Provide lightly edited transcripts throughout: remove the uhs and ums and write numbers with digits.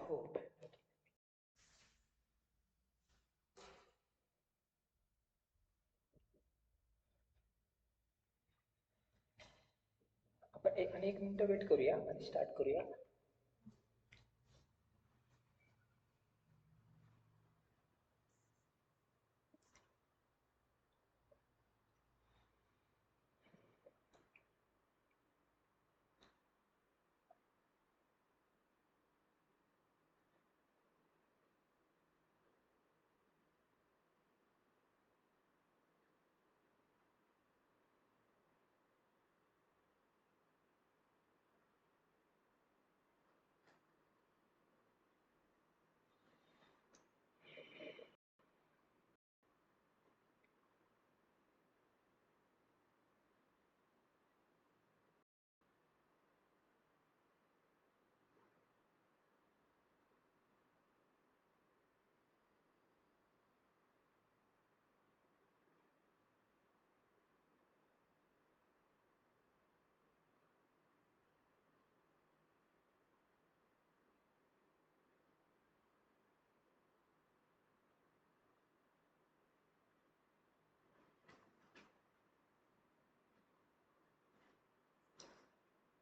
हो. आपण एक मिनिट वेट करूया आणि स्टार्ट करूया.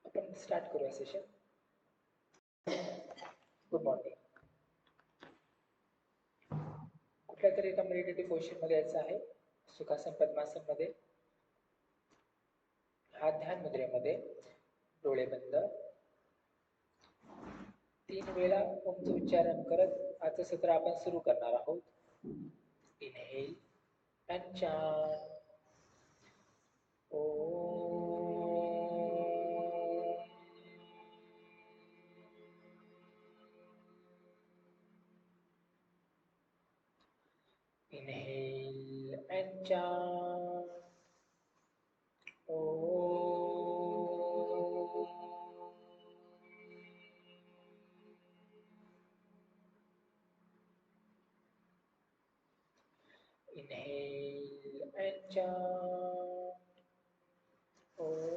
आपण स्टार्ट करूया सेशन. Good morning. कुठल्या तरी एका मेडिटेटिव्ह पोझिशन मध्ये यायचं आहे. सुखासन पद्मासन मध्ये, हा ध्यान मुद्रेमध्ये, डोळे बंद. 3 वेळा ओमचं उच्चारण करत आजचं सत्र आपण सुरू करणार आहोत. Inhale and chant Inhale and chant Om. Inhale and chant Om.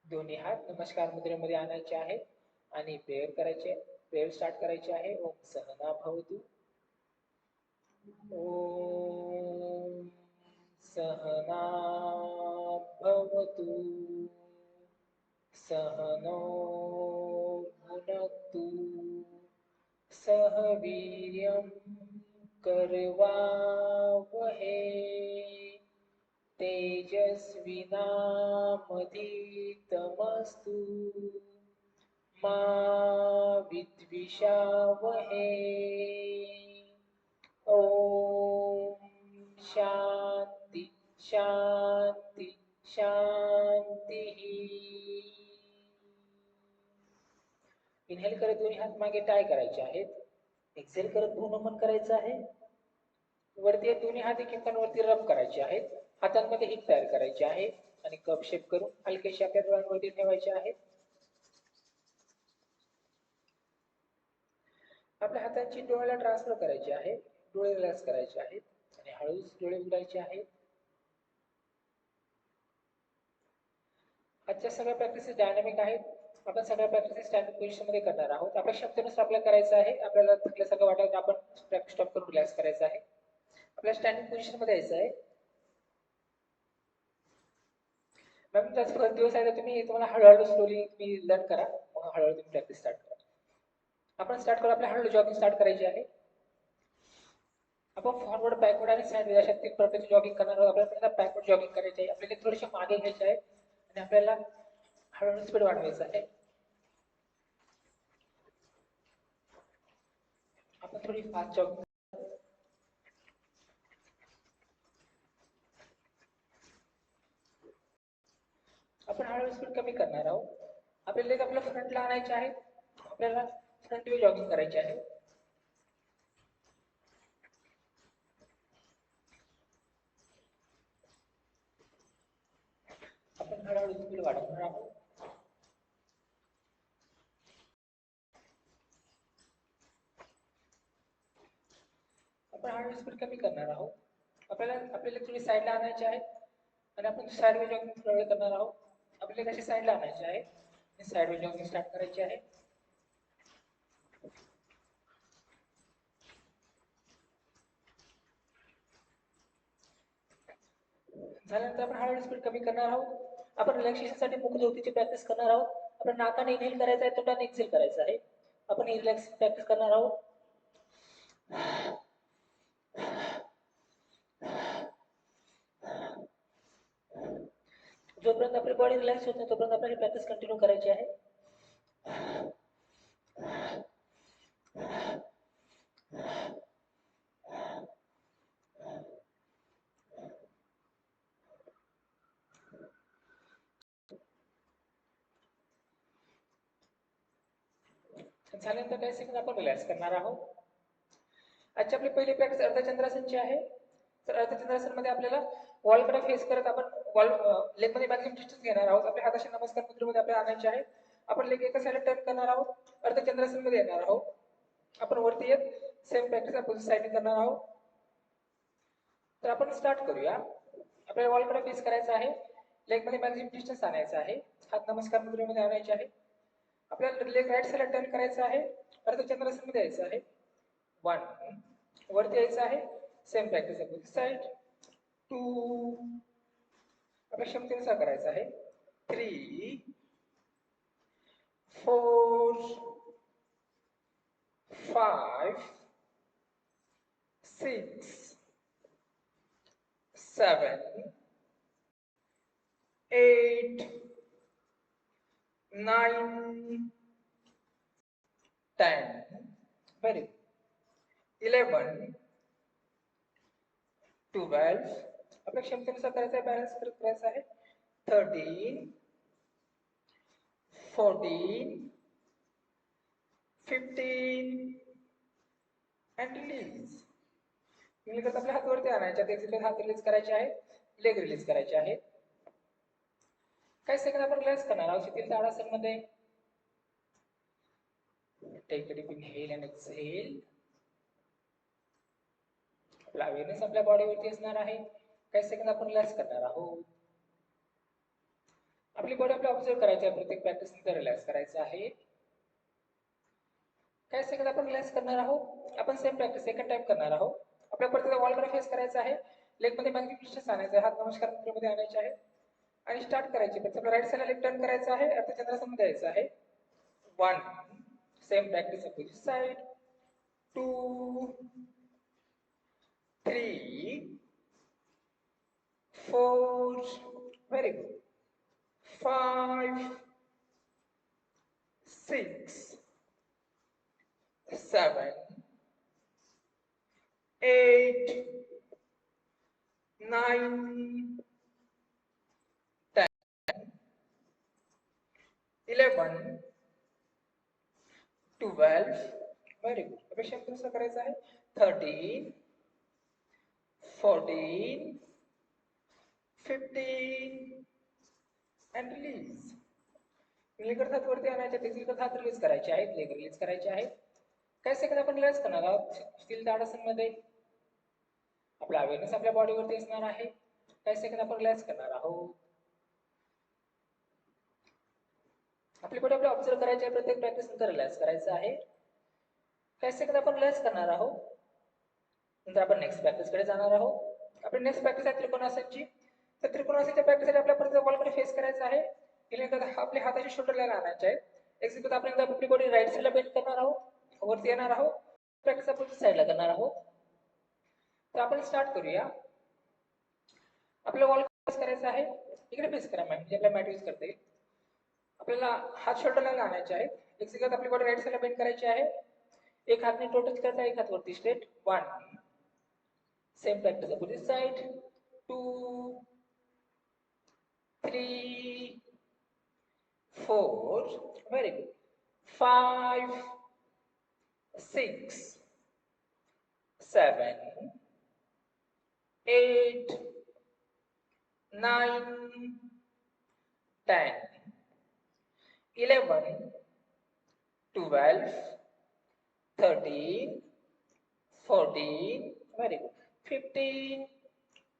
दोन्ही हात नमस्कार मुद्रेमध्ये आणायचे आहेत आणि प्रेयर करायचे. प्रेयर स्टार्ट करायचे आहे. ओम सहना भवतु. ओम सहना भवतु. सहनो भुनक्तु. सह वीर्यं करवावहै. तेजस्विनामधीतमस्तु मा विद्विषावहै. ओम शांती शांती शांती. इनहेल करत दोन्ही हात मागे टाय करायचे आहेत. एक्सेल करत भूनमन करायचं आहे. वरती दोन्ही हात एकमेकांवरती रब करायचे आहेत. हातांमध्ये हिट तयार करायची आहे आणि कप शेप करून हलकेशे आपल्या डोळ्यांवरती ठेवायचे आहेत. आपल्या हातांची डोळ्याला ट्रान्सफर करायची आहे. डोळे रिलॅक्स करायचे आहेत आणि हळूच डोळे उघडायचे आहेत. आजच्या सगळ्या प्रॅक्टिसेस डायनामिक आहेत. आपण सगळ्या प्रॅक्टिसेस स्टँडिंग पोझिशन मध्ये करणार आहोत. आपल्या क्षमतेनुसार आपल्याला करायचं आहे. आपल्याला थकल्यासारखं वाटत आपण प्रॅक्टिस स्टॉप करून रिलॅक्स करायचं आहे. आपल्याला स्टँडिंग पोझिशन मध्ये यायचं आहे. मॅम त्याचा फर्स्ट दिवस आहे तर तुम्हाला हळूहळू स्लोली तुम्ही लर्न करा. मग हळूहळू तुम्ही प्रॅक्टिस स्टार्ट करा. आपण स्टार्ट करू. आपल्या हळूहळू जॉगिंग स्टार्ट करायची आहे. आपण फॉरवर्ड बॅकवर्ड आणि साइडवेज अशा 3 प्रकारची जॉगिंग करणार आहोत. आपल्याला पहिल्यांदा बॅकवर्ड जॉगिंग करायची आहे. आपल्याला थोडीशी मागे घ्यायची आहे आणि आपल्याला हळूहळू स्पीड वाढवायचं आहे. आपण थोडी फास्ट जॉगिंग. आपण हळूहळू स्पीड कमी करणार आहोत. आपल्याला लेग आपल्या फ्रंटला आणायचे आहेत. आपल्याला फ्रंट वे जॉगिंग करायची आहे. आपण हळूहळू स्पीड वाढवणार आहोत. आपण हळूहळू स्पीड कमी करणार आहोत. आपल्याला थोडी साईडला आणायचे आहेत आणि आपण साईड बाय जॉगिंग थोडा वेळ करणार आहोत. आपल्याला कशी साईडला आणायचे आहे आणि साईड बाय जॉगिंग स्टार्ट करायची आहे. झाल्यानंतर आपण हळूहळू स्पीड कमी करणार आहोत. आपण रिलॅक्सेशनसाठी मुखधोतीची प्रॅक्टिस करणार आहोत. आपण नाकाने इनहेल करायचं आहे, तोंडाने एक्झेल करायचं आहे. आपण रिलॅक्स प्रॅक्टिस करणार आहोत. जोपर्यंत आपली बॉडी रिलॅक्स होत नाही तोपर्यंत आपल्याला प्रॅक्टिस कंटिन्यू करायची आहे. झाल्यानंतर काही सेकंद आपण रिलॅक्स करणार आहोत. आजची आपली पहिली प्रॅक्टिस अर्धचंद्रासनची आहे. तर अर्धचंद्रासन मध्ये आपल्याला वॉलकडे फेस करत आपण वॉल लेग मध्ये मॅक्सिमम डिस्टन्स घेणार आहोत. आपल्या हाताशी नमस्कार मुद्रेमध्ये आपल्याला आणायचे आहे. आपण लेग एका साईडला टर्न करणार आहोत. अर्धचंद्रासन मध्ये येणार आहोत. आपण वरती येत सेम प्रॅक्टिस अपोजिट साईडने करणार आहोत. तर आपण स्टार्ट करूया. आपल्याला वॉलकडे फेस करायचं आहे. लेग मध्ये मॅक्सिमम डिस्टन्स आणायचं आहे. हात नमस्कार मुद्रेमध्ये आणायचे आहे. आपल्याला लेग राईट साईडला टर्न करायचं आहे. अर्धचंद्रासन मध्ये यायचं आहे. 1 वरती यायचं आहे. Same practice opposite side. 2 आपल्या क्षमतेनुसार करायचं आहे. 3 4 5 6 7 8 9 10 very good. 11 12 आपल्या क्षमतेनुसार करायचं आहे. बॅलन्स करत करायचं आहे. 13 14 15 and release. रिलीज आपल्या हातावरती आणायचे आहेत. एक्झिट हात रिलीज करायचे आहेत. लेग रिलीज करायचे आहेत. काही सेकंद आपण रिलॅक्स करणार आहोत. शिथिल ताडासन मध्ये take a deep inhale and exhale. आपला अवेअरनेस आपल्या बॉडीवरती असणार आहे. काही सेकंद आपण रिलॅक्स करणार आहोत. आपली बॉडी आपल्याला ऑब्झर्व करायची आहे. प्रत्येक प्रॅक्टिस नंतर रिलॅक्स करायचं आहे. काही सेकंद आपण रिलॅक्स करणार आहोत. आपण सेम प्रॅक्टिस सेकंड टाइम करणार आहोत. आपल्या परत वॉलकडे फेस करायचं आहे. लेग मध्ये मॅक्सिमम डिस्टन्स आणायचं आहे. हात नमस्कार मुद्रेमध्ये आणायचे आहे आणि स्टार्ट करायचे. परत आपल्या राईट साईडला लेग टर्न करायचं आहे. अर्धचंद्रासन मध्ये यायचं आहे. 1 same practice opposite side. 2 3 4 very good. 5 6 7 8 9 10 11 12 very good. अपेक्षा कसं करायचं आहे. 13 14 15 and release. लेगर हात वरती आणायचे. एक्झिट हात रिलीज करायचे आहेत. लेग रिलीज करायचे आहेत. काही सेकंद आपण रिलॅक्स करणार आहोत. स्थिर ताडासन मध्ये आपला अवेअरनेस आपल्या बॉडीवरती असणार आहे. काही सेकंद आपण रिलॅक्स करणार आहोत. आपली बॉडी आपल्याला ऑब्झर्व करायची आहे. प्रत्येक प्रॅक्टिस नंतर रिलॅक्स करायचं आहे. काही सेकंद आपण रिलॅक्स करणार आहोत. नंतर आपण नेक्स्ट प्रॅक्टिस कडे जाणार आहोत. आपली नेक्स्ट प्रॅक्टिस आहे त्रिकोणासनची. तर त्रिकोणासनच्या प्रॅक्टिससाठी आपल्याला परत वॉलकडे फेस करायचं आहे. आपल्या हाताचे शोल्डर लाईन आणायचे आहेत. एक्झिक्यूट आपण एकदा आपली बॉडी राईट साईडला बेंड करणार आहोत. वरती येणार आहोत. प्रॅक्टिस आपण साईडला करणार आहोत. तर आपण स्टार्ट करूया. आपल्याला वॉल फेस करायचं आहे. इकडे फेस करा मॅम, म्हणजे आपल्या मॅट यूज करता येईल. आपल्याला हात शोल्डर लाईन आणायचे आहेत. एक्झिक्यूट आपली बॉडी राईट साईडला बेंड करायची आहे. एक हात नीट टच करायचा, एक हात वरती straight. 1 same practice opposite side. 2 3 4 very good. 5 6 7 8 9 10 11 12 13 14 very good. 15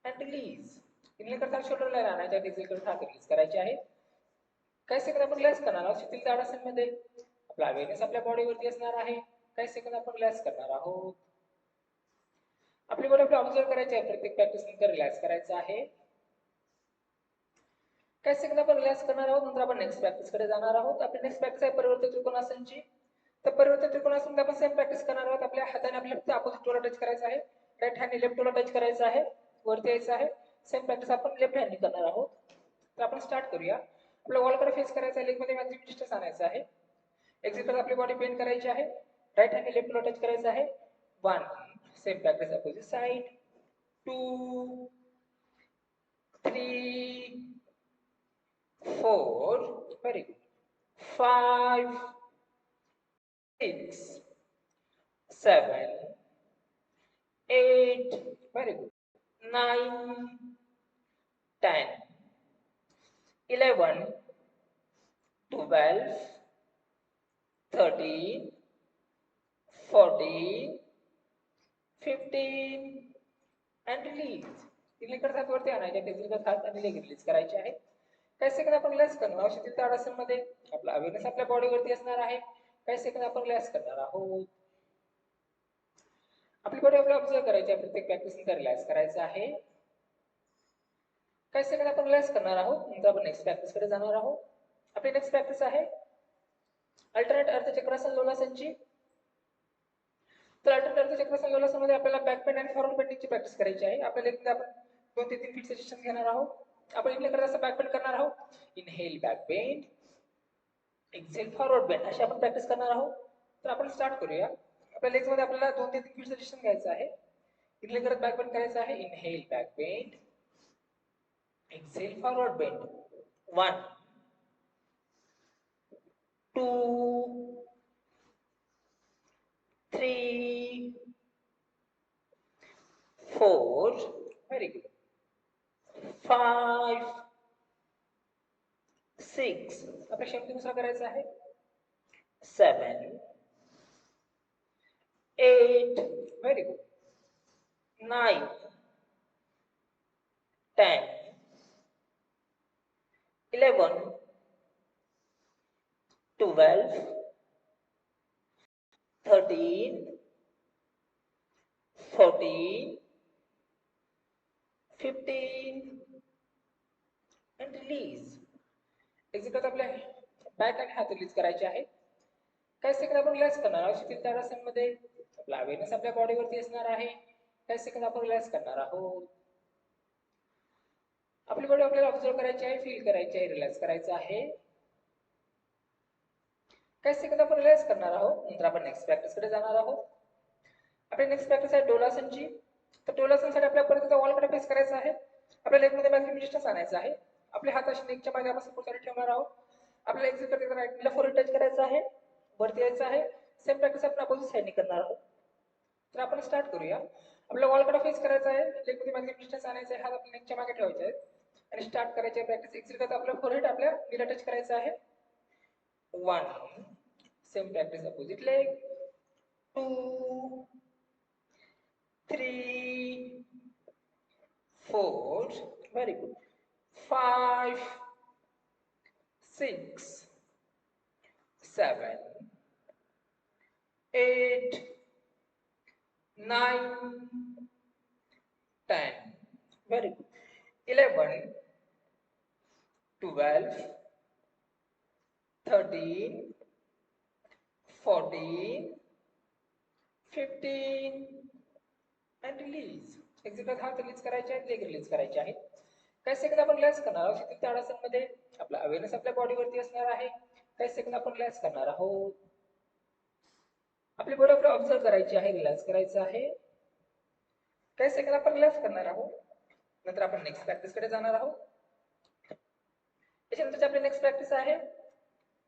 and release. Inhale करताना शोल्डरला आणायचे, एक्झेल करत हात रिलीज करायचे आहे. काही सेकंद आपण रिलॅक्स करणार आहोत. शिथिल ताडासनमध्ये आपला अवेअरनेस आपल्या बॉडीवरती असणार आहे. काही सेकंद आपण रिलॅक्स करणार आहोत. आपली बॉडी आपल्याला ऑब्झर्व करायची आहे. प्रत्येक प्रॅक्टिस नंतर रिलॅक्स करायचं आहे. काही सेकंद आपण रिलॅक्स करणार आहोत. नंतर आपण नेक्स्ट प्रॅक्टिस कडे जाणार आहोत. आपली नेक्स्ट प्रॅक्टिस आहे परिवर्तित त्रिकोणासनची. तर परिवर्तित त्रिकोणासन आपण सेम प्रॅक्टिस करणार आहोत. आपल्या हाताने आपल्या फक्त अपोजिट टोला टच करायचा आहे. राईट हँडने लेफ्ट टोला टच करायचा आहे. वरती यायचं आहे. सेम प्रॅक्टिस आपण लेफ्ट हँडने करणार आहोत. तर आपण स्टार्ट करूया. आपल्या वॉलकडे फेस करायचा आहे. लेग मध्ये मॅक्सिमम डिस्टन्स आणायचं आहे. एक्झिट करत आपली बॉडी बेंड करायची आहे. राईट हँडने लेफ्ट टोला टच करायचा आहे. 1 same practice opposite side. 2 3 4 very good. 5 6 7 8 very good. 9 10 11 12 13 14 15 and release. Inhale करत हात वरती आणायचे, एक्झेल करत हात आणि लेग रिलीज करायचे आहे. काही सेकंद आपण रिलॅक्स करणार आहोत. शिथिल ताडासन मध्ये आपला अवेअरनेस आपल्या बॉडीवरती असणार आहे. काही सेकंद आपण रिलॅक्स करणार आहोत. आपली बॉडी आपल्याला ऑब्झर्व करायची आहे. प्रत्येक प्रॅक्टिस नंतर रिलॅक्स करायचं आहे. काही सेकंद आपण रिलॅक्स करणार आहोत. नंतर आपण नेक्स्ट प्रॅक्टिस कडे जाणार आहोत. आपली नेक्स्ट प्रॅक्टिस आहे अल्टरनेट अर्धचक्रासन लोलासनची. तर अल्टरनेट अर्धचक्रासन लोलासनमध्ये आपल्याला बॅक बेंड आणि फॉरवर्ड बेंडिंगची प्रॅक्टिस करायची आहे. आपल्या लेगमध्ये आपण 2 ते 3 फीट सेशन घेणार आहोत. आपण इनहेल करत असं बॅक बेंड करणार आहोत. Inhale back bend, exhale forward bend अशी आपण प्रॅक्टिस करणार आहोत. तर आपण स्टार्ट करूया. आपल्या लेग्स मध्ये आपल्याला 2 ते 3 फीट सेशन घ्यायचं आहे. इनहेल करत बॅक बेंड करायचं आहे. Inhale back bend, exhale forward bend. 1 2 3 4 very good. 5 6 आपल्या शेवटीनुसार करायचं आहे. 7 8 very good. 9 10 11 12 13 14 15 and release. Exit करत आपल्या बॅक आणि हात रिलीज करायचे आहे. काही सेकंद आपण रिलॅक्स करणार आहोत. शिथिल ताडासन मध्ये आपला अवेअरनेस आपल्या बॉडीवरती असणार आहे. काही सेकंद आपण रिलॅक्स करणार आहोत. आपली बॉडी आपल्याला ऑब्झर्व करायची आहे, फील करायची आहे, रिलॅक्स करायचं आहे. काही सेकंद आपण रिलॅक्स करणार आहोत. नंतर आपण नेक्स्ट प्रॅक्टिस कडे जाणार आहोत. आपली नेक्स्ट प्रॅक्टिस आहे डोलासनची. तर डोलासनसाठी आपल्याला परत वॉलकडे फेस करायचं आहे. आपल्या लेग मध्ये मॅक्सिमम डिस्टन्स आणायचं आहे. आपले हात असे नेकच्या मागे आपण सपोर्ट ठेवणार आहोत. आपल्याला एक्झिट करत राईट हँडला फोरहेड टच करायचं आहे. वरती यायचं आहे. सेम प्रॅक्टिस आपण अपोजिट साइडने करणार आहोत. तर आपण स्टार्ट करूया. आपल्याला वॉलकडे फेस करायचं आहे. लेग मध्ये मॅक्सिमम डिस्टन्स आणायचं आहे. हात आपल्या नेकच्या मागे ठेवायचे आहेत आणि स्टार्ट करायची आहे प्रॅक्टिस. एक्झिट करत आपला फोरहेड आपल्या नीला टच करायचं आहे. 1 same practice opposite leg. 2 3 4 very good. 5 6 7 8 9 10 very good. 11 12 13 14 15 and release. Exit करत हात रिलीज करायचे आहेत, लेग रिलीज करायचे आहेत. काही सेकंद आपण रिलॅक्स करणार आहोत. शिथिल ताडासन मध्ये आपला अवेअरनेस आपल्या बॉडीवरती असणार आहे. काही सेकंद आपण रिलॅक्स करणार आहोत. आपली बॉडी आपल्याला ऑब्झर्व करायची आहे, रिलॅक्स करायचं आहे. काही सेकंद आपण रिलॅक्स करणार आहोत. नंतर आपण नेक्स्ट प्रॅक्टिस कडे जाणार आहोत. त्याच्यानंतरची आपली नेक्स्ट प्रॅक्टिस आहे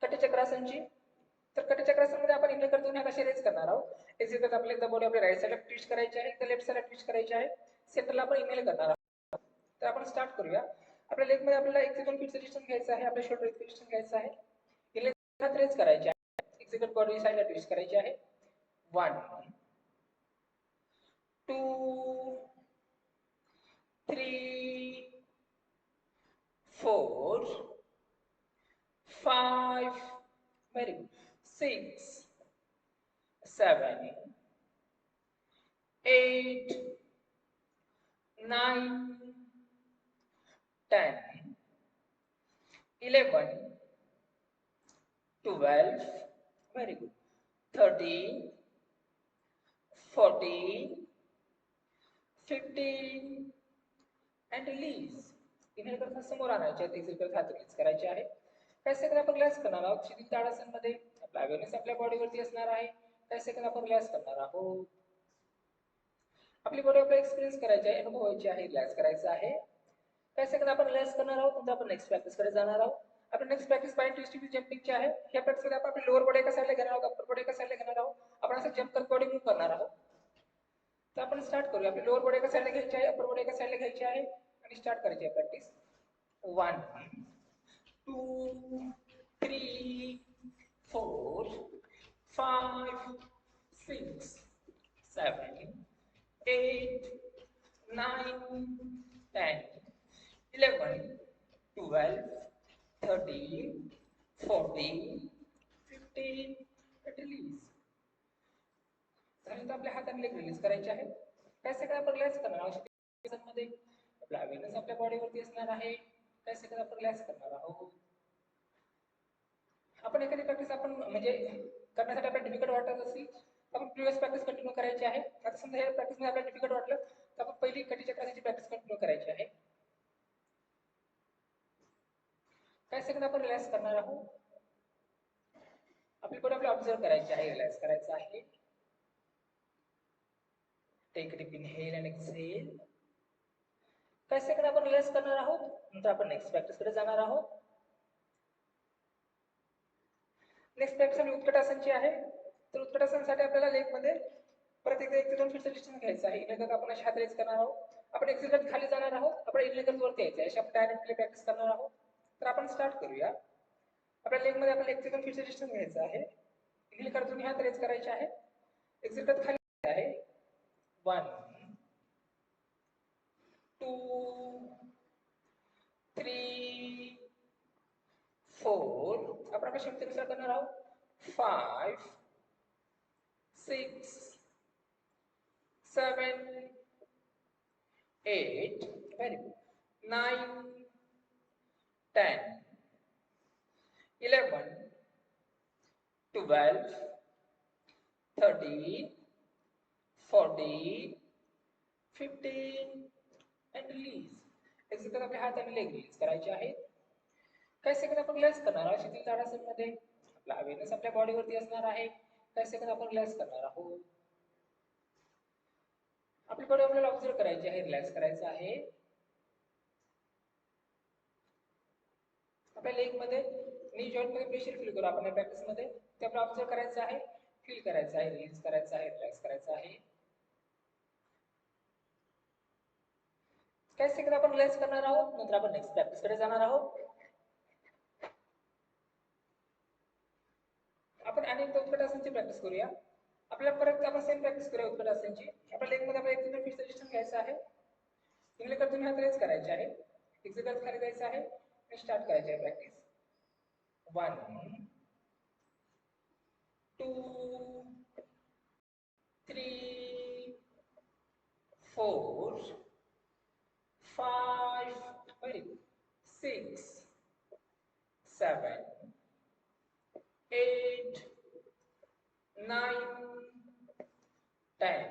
कटिचक्रासनची. तर कटिचक्रासन मध्ये आपण इनहेल करतो कसे रेज करणार आहोत. एक्झिट करत आपल्याला बॉडी आपल्या राईट साइडला ट्विस्ट करायची आहे, तर लेफ्ट साइडला ट्विस्ट करायची आहे. सेंटरला आपण इनहेल करणार आहोत. तर आपण स्टार्ट करूया. आपल्या लेग मध्ये आपल्याला 1 ते 2 फीट डिस्टन्स घ्यायचं आहे. आपल्या शोल्डर इतकं डिस्टन्स घ्यायचं आहे. इनहेल हात रेज करायचे आहे. एक्झिट करत बॉडी साइडला ट्विस्ट करायची आहे. 1 2 3 4 5 very good 6 7 8 9 10 11 12 very good 13 14 15 and release. Inhale करता समोर आणायचे आहेत, एक्झेल करत हात रिलीज करायचे आहे. काही सेकंद आपण रिलॅक्स करणार आहोत. शिथिल ताडासन मध्ये आपला अवेअरनेस आपल्या बॉडीवरती असणार आहे. काही सेकंद आपण रिलॅक्स करणार आहोत. आपली बॉडी आपला एक्सपिरियन्स करायची आहे, अनुभवायची आहे, रिलॅक्स करायचं आहे. काही सेकंद आपण रिलॅक्स करणार आहोत. नंतर आपण नेक्स्ट प्रॅक्टिस कडे जाणार आहोत. आपण नेक्स्ट प्रॅक्टिस बाय ट्विस्टिंग जंपिंगची आहे. या प्रॅक्टिस मध्ये आपण लोअर बॉडी एका साईडला घेणार आहोत, अपर बॉडी एका साईडला घेणार आहोत. आपण असं जंप करत बॉडी मूव्ह करणार आहोत. तर आपण स्टार्ट करूया. आपली लोअर बॉडी एका साईडला घ्यायची आहे, अपर बॉडी एका साईडला घ्यायची आहे आणि स्टार्ट करायची आहे प्रॅक्टिस. 1 2 3 4 5 6 7 8 9 10 11 12 13 14 15 रिलीज. तर आपल्या हाताने लेग रिलीज करायचे आहे. काही सेकंद आपण रिलॅक्स करणार आहोत. मध्ये आपला अवेअरनेस आपल्या बॉडीवरती असणार आहे. काही सेकंद आपण रिलॅक्स करणार आहोत. आपण एखादी प्रॅक्टिस आपण म्हणजे करण्यासाठी आपल्याला डिफिकल्ट वाटत असेल आपण प्रिव्हियस प्रॅक्टिस कंटिन्यू करायची आहे. आता समजा या प्रॅक्टिस मध्ये आपल्याला डिफिकल्ट वाटलं तर आपण पहिली कटी चक्राची प्रॅक्टिस कंटिन्यू करायची आहे. काही सेकंद आपण रिलॅक्स करणार आहोत. आपली बॉडी आपल्याला ऑब्झर्व करायची आहे, रिलॅक्स करायचं आहे. Take deep inhale and exhale. काही सेकंद आपण रिलॅक्स करणार आहोत. नंतर आपण नेक्स्ट प्रॅक्टिस कडे जाणार आहोत. नेक्स्ट प्रॅक्टिस आपली उत्कटासनची आहे. तर उत्कटासनसाठी आपल्याला लेग मध्ये परत एकदा 1 ते 2 फीटचं डिस्टन्स घ्यायचं आहे. इनहेल आपण अशी हात रेज करणार आहोत. आपण एक्झेल करत खाली जाणार आहोत. आपण इनहेल वरती यायचं आहे. अशी आपण डायरेक्टली प्रॅक्टिस करणार आहोत. तर आपण स्टार्ट करूया. आपल्या लेग मध्ये आपल्याला 1 ते 2 फीटचं डिस्टन्स घ्यायचं आहे. इनहेल करत दोन्ही हात रेज करायचे आहे. एक्झेल करत खाली आहे. 1 2 3 4 आपण आपल्या क्षमतेनुसार करणार आहोत. 5 6 7 8 very good 9 10 11 12 13 14 15 and release. Exit करत आपल्या हाताने लेग रिलीज करायचे आहे. काही सेकंद आपण रिलॅक्स करणार आहोत. शिथिल ताडासन मध्ये आपला अवेअरनेस आपल्या बॉडीवरती असणार आहे. काही सेकंद आपण रिलॅक्स करणार आहोत. आपली बॉडी आपल्याला ऑब्झर्व करायची आहे, रिलॅक्स करायचं आहे. आपल्या लेग मध्ये नी जॉइंट मध्ये प्रेशर फील करू आपण या प्रॅक्टिस मध्ये. ते आपल्याला ऑब्झर्व करायचं आहे, फील करायचं आहे, रिलीज करायचं आहे, रिलॅक्स करायचं आहे. काही सेकंद आपण रिलॅक्स करणार आहोत. नंतर आपण नेक्स्ट प्रॅक्टिस कडे जाणार आहोत. आपण अनेक उत्कटासनची प्रॅक्टिस करूया. आपल्याला परत आपण सेम प्रॅक्टिस करूया उत्कटासनची. आपल्या लेग मध्ये आपल्याला 1 ते 2 फीटचं डिस्टन्स घ्यायचं आहे. इनहेल करत दोन्ही हात रेज करायचे आहे. एक्झेल करत खाली जायचं आहे आणि स्टार्ट करायची आहे practice. 1 2 3 4 5 very good 6 7 8 9 10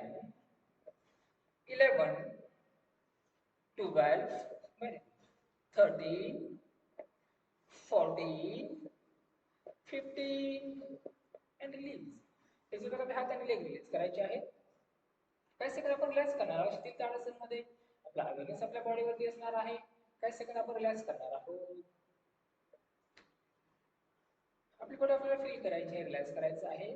11 12 very good 13 14 15 and release. Exit करत हाताने लेग रिलीज करायचे आहे. काही सेकंद आपण रिलॅक्स करणार आहोत. शिथिल ताडासन मध्ये आपला अवेअरनेस आपल्या बॉडीवरती असणार आहे. काही सेकंद आपण रिलॅक्स करणार आहोत. आपली बॉडी आपल्याला फील करायची आहे, रिलॅक्स करायचं आहे.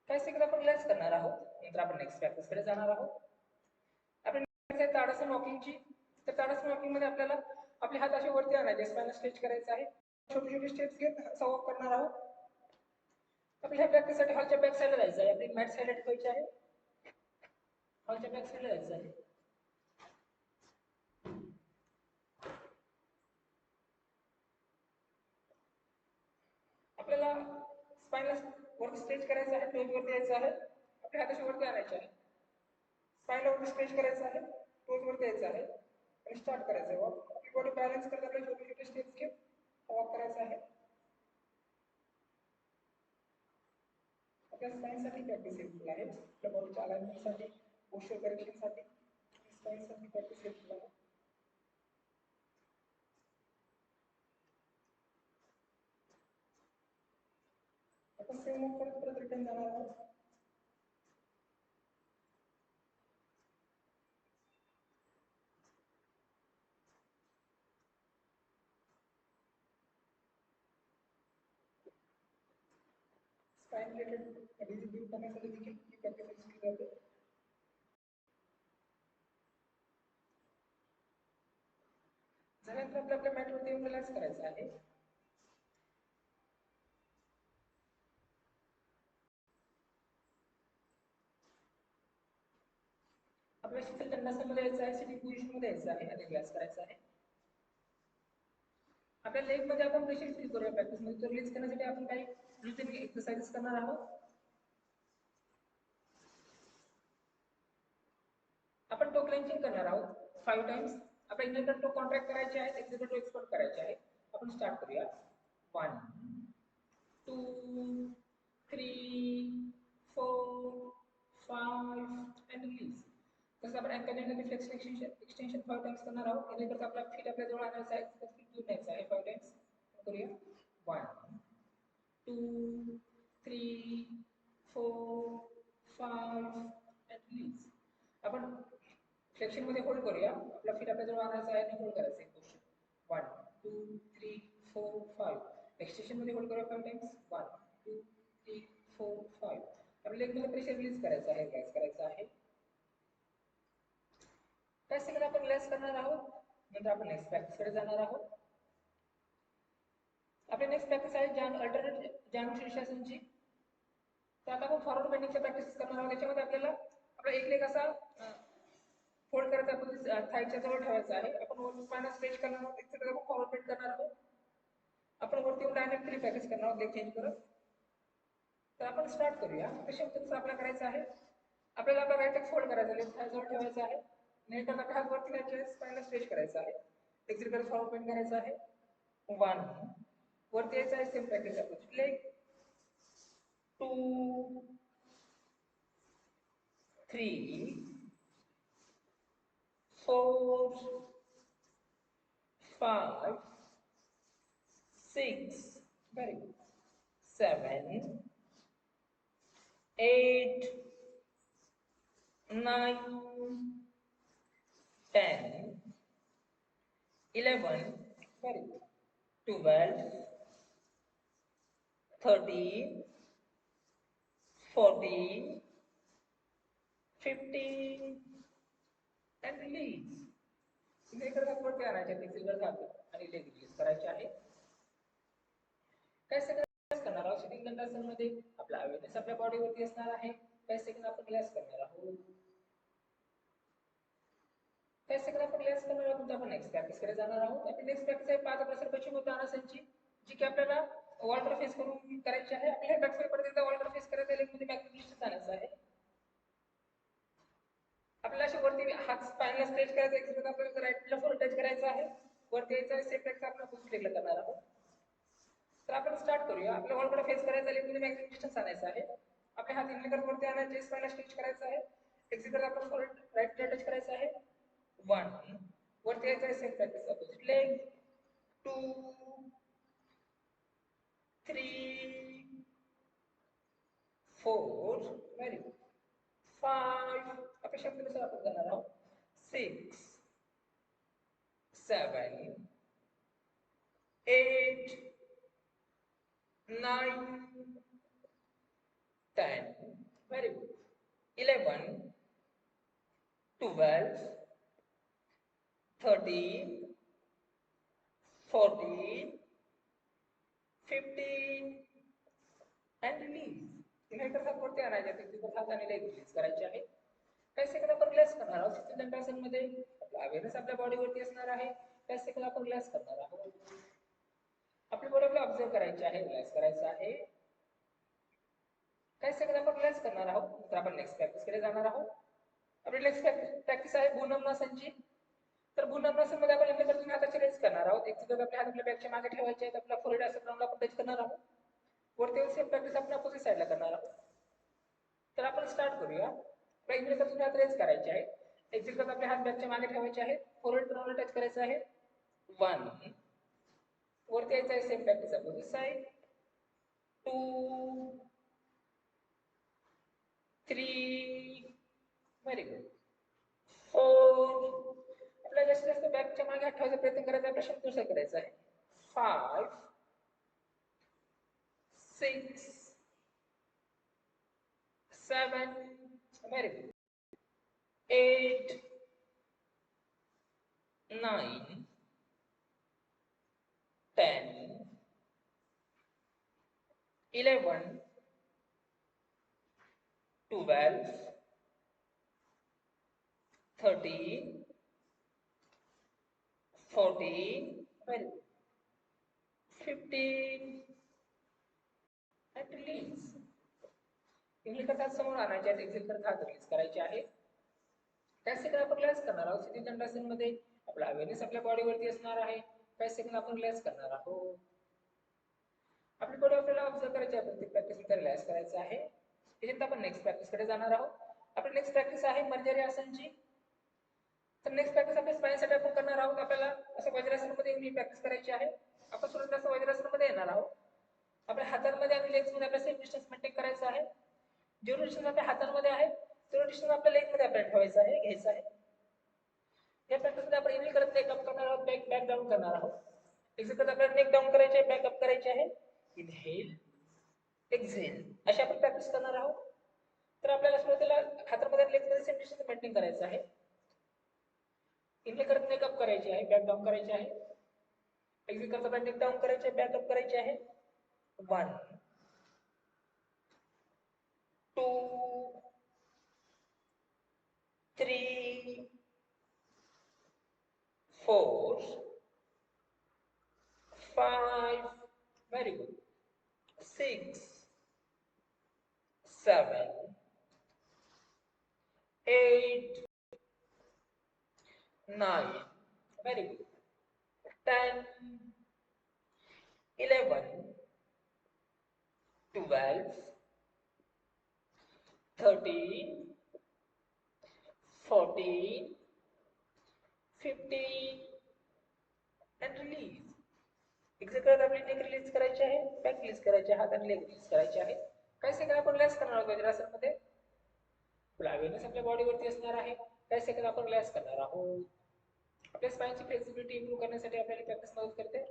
काही सेकंद आपण रिलॅक्स करणार आहोत. नंतर आपण नेक्स्ट प्रॅक्टिस कडे जाणार आहोत. आपण ताडासन वॉकिंगची. तर ताडासन वॉकिंग मध्ये आपल्याला आपले हात असे वरती आणायचे, स्पाइन स्ट्रेच करायचं आहे. छोटी छोटी स्टेप्स घेत असा वॉक करणार आहोत. आपल्या ह्या प्रॅक्टिससाठी हॉलच्या बॅक साईडला जायचं आहे. आपली मॅट साईडला ठेवायची आहे. हॉलच्या बॅक साईडला जायचं आहे. आपल्याला स्पाइनला वरती स्ट्रेच करायचं आहे, टोज वरती यायचं आहे, आपल्या हाताशी वरती आणायचे आहे, स्पाइनला वरती स्ट्रेच करायचं आहे, टोज वरती यायचं आहे आणि स्टार्ट करायचं आहे वॉक. आपली बॉडी बॅलन्स करत आपल्याला छोटे छोटे स्टेप्स घेऊन वॉक करायचं आहे. आपल्या स्पाइनसाठी प्रॅक्टिस हेल्पफुल आहे, आपल्या बॉडीच्या अलाइनमेंटसाठी, पोस्चर करेक्शनसाठी स्पाइनसाठी प्रॅक्टिस हेल्पफुल आहे. आपण सेम वॉक करत परत रिटर्न जाणार आहोत. स्पाइन रिलेटेड डिजीज दूर करण्यासाठी देखील ही प्रॅक्टिस केली जाते. झाल्यानंतर आपल्या मॅटवरती येऊन रिलॅक्स करायचं आहे. आपल्या शीतल दंडासनामध्ये यायचं आहे, सिटिंग पोझिशनमध्ये यायचं आहे आणि रिलॅक्स करायचं आहे. आपल्या लेग मध्ये आपण प्रेशर फील करूया प्रॅक्टिस मध्ये. तो रिलीज करण्यासाठी आपण काही ब्रीथिंग एक्सरसाइजेस करणार आहोत. आपण टो क्लेंचिंग करणार आहोत 5 टाइम्स. आपल्या इनर टो कॉन्ट्रॅक्ट करायचे आहेत, एक्झिटर टो एक्सपोर्ट करायचे आहेत. आपण स्टार्ट करूया. 1 2 3 4 5 and release. तसं आपण ankle joint flexion extension 5 times करणार आहोत. इथे करता आपला फीट आपल्या जवळ आणायचा आहे, फीट घेऊन यायचा आहे 5 टाइम्स करूया. 1 2 3 4 5 and release. आपण फ्लेक्शन मध्ये होल्ड करूया. आपला फीट आपल्या जवळ आणायचा आहे आणि होल्ड करायचा आहे पोझिशन. 1 2 3 4 5. एक्सटेंशन मध्ये होल्ड करूया 5 टाइम्स. 1 2 3 4 5. आपल्या लेग मध्ये प्रेशर रिलीज करायचं आहे, रिलॅक्स करायचं आहे. काही सेकंद आपण रिलॅक्स करणार आहोत. नंतर आपण नेक्स्ट प्रॅक्टिस कडे जाणार आहोत. आपली नेक्स्ट प्रॅक्टिस आहे अल्टरनेट जानु शीर्षासनची. तर आता आपण फॉरवर्ड बेंडिंगच्या प्रॅक्टिस करणार आहोत. त्याच्यामध्ये आपल्याला आपला एक लेग असा फोल्ड करायचा, आपण थायच्या जवळ ठेवायचा आहे. आपण वर स्पाइनला स्ट्रेच करणार आहोत, एक आपण फॉरवर्ड बेंड करणार आहोत. आपण वरती येऊन डायरेक्टली प्रॅक्टिस करणार आहोत लेग चेंज करत. तर आपण स्टार्ट करूया. कशा पद्धतीने आपल्याला करायचं आहे, आपल्याला आपला राईट लेग फोल्ड करायचा, लेफ्ट थाय जवळ ठेवायचा आहे. नंतर आपल्या हात वरती न्यायचे, स्पाइनला स्ट्रेच करायचा आहे, एक्झिट करत फॉरवर्ड बेंड करायचा आहे. 1 वरती यायचं आहे, सेम प्रॅक्टिस आपण leg 2 3 4 5 6 very good 7 8 9 10 11 very good 12 13 14 15 and release. इथे करत वरती आणायचे, एक्झिट आणि लेग रिलीज करायचे आहे. काही सेकंद करणार आहोत. सिटिंग दंडासनमध्ये आपला अवेअरनेस आपल्या बॉडीवरती असणार आहे. काही सेकंद आपण रिलॅक्स करणार आहोत. काही सेकंद आपण रिलॅक्स करणार आहोत. आपण नेक्स्ट प्रॅक्टिस कडे जाणार आहोत. आपली नेक्स्ट प्रॅक्टिस आहे पादप्रसर पश्चिमोत्तानासनची, जी की आपल्याला वॉलवर फेस करून करायची आहे. आपल्याला बॅक साइड पडते वॉलवर फेस करायचं आहे, लेगमध्ये बॅक डिस्टन्स आणायचं आहे. आपल्याला अशी वरती हात स्पाइनला स्ट्रेच करायचा, एक्झिट आपल्याला राईट लेफ्ट टच करायचं आहे. वरती यायचं आहे, सेम प्रॅक्टिस आपण पुश लेगला करणार आहोत. तर आपण स्टार्ट करूया. आपल्या वॉलकडे फेस करायचा, लेगमध्ये मॅक्सिमम डिस्टन्स आणायचं आहे. आपले हात इनलेकर वरती आणायचे, स्पाइनला स्ट्रेच करायचं आहे, एक्झिट आपण राईट टच करायचं आहे. 1 वरती यायचं आहे, same practice opposite leg 2 3 4 very good 5 आपल्या शक्तीनुसार आपण करणार आहोत. 6 7 8 9 10 very good 11 12 13 14 15 and release. इनहेटर हात वरती आणायचे, तिथे हात आणि लेग रिलीज करायचे आहे. काही सेकंद आपण रिलॅक्स करणार आहोत. शीतल दंडासनमध्ये आपला अवेअरनेस आपल्या बॉडीवरती असणार आहे. काही सेकंद आपण रिलॅक्स करणार आहोत. आपली बॉडी आपल्या ऑब्झर्व करायचे आहे, रिलॅक्स करायचं आहे. काही सेकंद आपण रिलॅक्स करणार आहोत, तर आपण नेक्स्ट प्रॅक्टिसकडे जाणार आहोत. आपली नेक्स्ट प्रॅक्टिस आहे भुनमनासनची. तर भुनमनासन मध्ये आपण इंद्र करतून हाताचे रेस करणार आहोत. एक चिकट आपले हात आपल्या बॅकच्या मागे ठेवायचे आहेत. आपला फोरहेड असं ग्राउंडला आपण टच करणार आहोत. वरती सेम प्रॅक्टिस आपण अपोजिट साइडला करणार आहोत. तर आपण स्टार्ट करूया. इंद्र करतून हात रेस करायचे आहे. एक चिकट आपले हात बॅकच्या मागे ठेवायचे आहेत. फोरहेड ग्राउंडला टच करायचं आहे. 1 वरती यायचं आहे. Same practice opposite side. 2 3 very good. 4 आपल्याला जास्तीत जास्त बॅकच्या मागे हात ठेवायचा प्रयत्न करायचा, प्रश्न दुसरा करायचा आहे. 5 6 7 very good. 8 9 10 11 12 13 14 very good. 15 and release. English करतात समोर आणायचे आहेत. एक्झिट करत हात रिलीज करायचे आहे. काही सेकंद आपण रिलॅक्स करणार आहोत. स्थिती दंडासन मध्ये आपला अवेअरनेस आपल्या बॉडीवरती असणार आहे. काही सेकंद आपण रिलॅक्स करणार आहोत. आपली बॉडी आपल्याला ऑब्झर्व करायची आहे. प्रत्येक प्रॅक्टिस मध्ये रिलॅक्स करायचं आहे. त्यानंतर आपण नेक्स्ट प्रॅक्टिस कडे जाणार आहोत. आपली नेक्स्ट प्रॅक्टिस आहे मर्जरी आसनची. तर नेक्स्ट प्रॅक्टिस आपल्या स्पाइनसाठी आपण करणार आहोत. आपल्याला असं वज्रासनामध्ये ही प्रॅक्टिस करायची आहे. आपण सुरुवातीला असं वज्रासनामध्ये येणार आहोत. आपल्या हातांमध्ये आणि लेग्स मध्ये आपल्याला सेम डिस्टन्स मेंटेन करायचं आहे. जेवढं डिस्टन्स आपल्या हातांमध्ये आहे तेवढं डिस्टन्स आपल्या लेग मध्ये आपल्याला ठेवायचं आहे, घ्यायचं आहे. या प्रॅक्टिस मध्ये आपण इनहेल करत नेक अप करणार आहोत, बॅक डाऊन करणार आहोत. एक्झेल करत आपल्याला नेक डाऊन करायचे आहे, बॅक अप करायचे आहे. इनहेल एक्झेल अशी आपण प्रॅक्टिस करणार आहोत. तर आपल्याला सुरुवातीला हातांमध्ये आणि लेग मध्ये सेम डिस्टन्स मेंटेन करायचं आहे. इनहेल करत नेक अप करायचे आहे, बॅक डाऊन करायचे आहे. एक्झेल करत आपल्याला नेक डाऊन करायचे आहे, बॅक अप करायचे आहे. 1 2 3 4 5 very good. 6 7 8 9 very good. 10 11 12 13 14 15 and release. Exit करत आपली नेक रिलीज करायची आहे, बॅक रिलीज करायची आहे, हात आणि लेग रिलीज करायचे आहे. काही सेकंद आपण रिलॅक्स करणार आहोत वज्रासन मध्ये. अवेअरनेस आपल्या बॉडीवरती असणार आहे. काही सेकंद आपण रिलॅक्स करणार आहोत. आपल्या स्पाइनची फ्लेक्सिबिलिटी इम्प्रूव्ह करण्यासाठी आपल्याला प्रॅक्टिस मदत करते.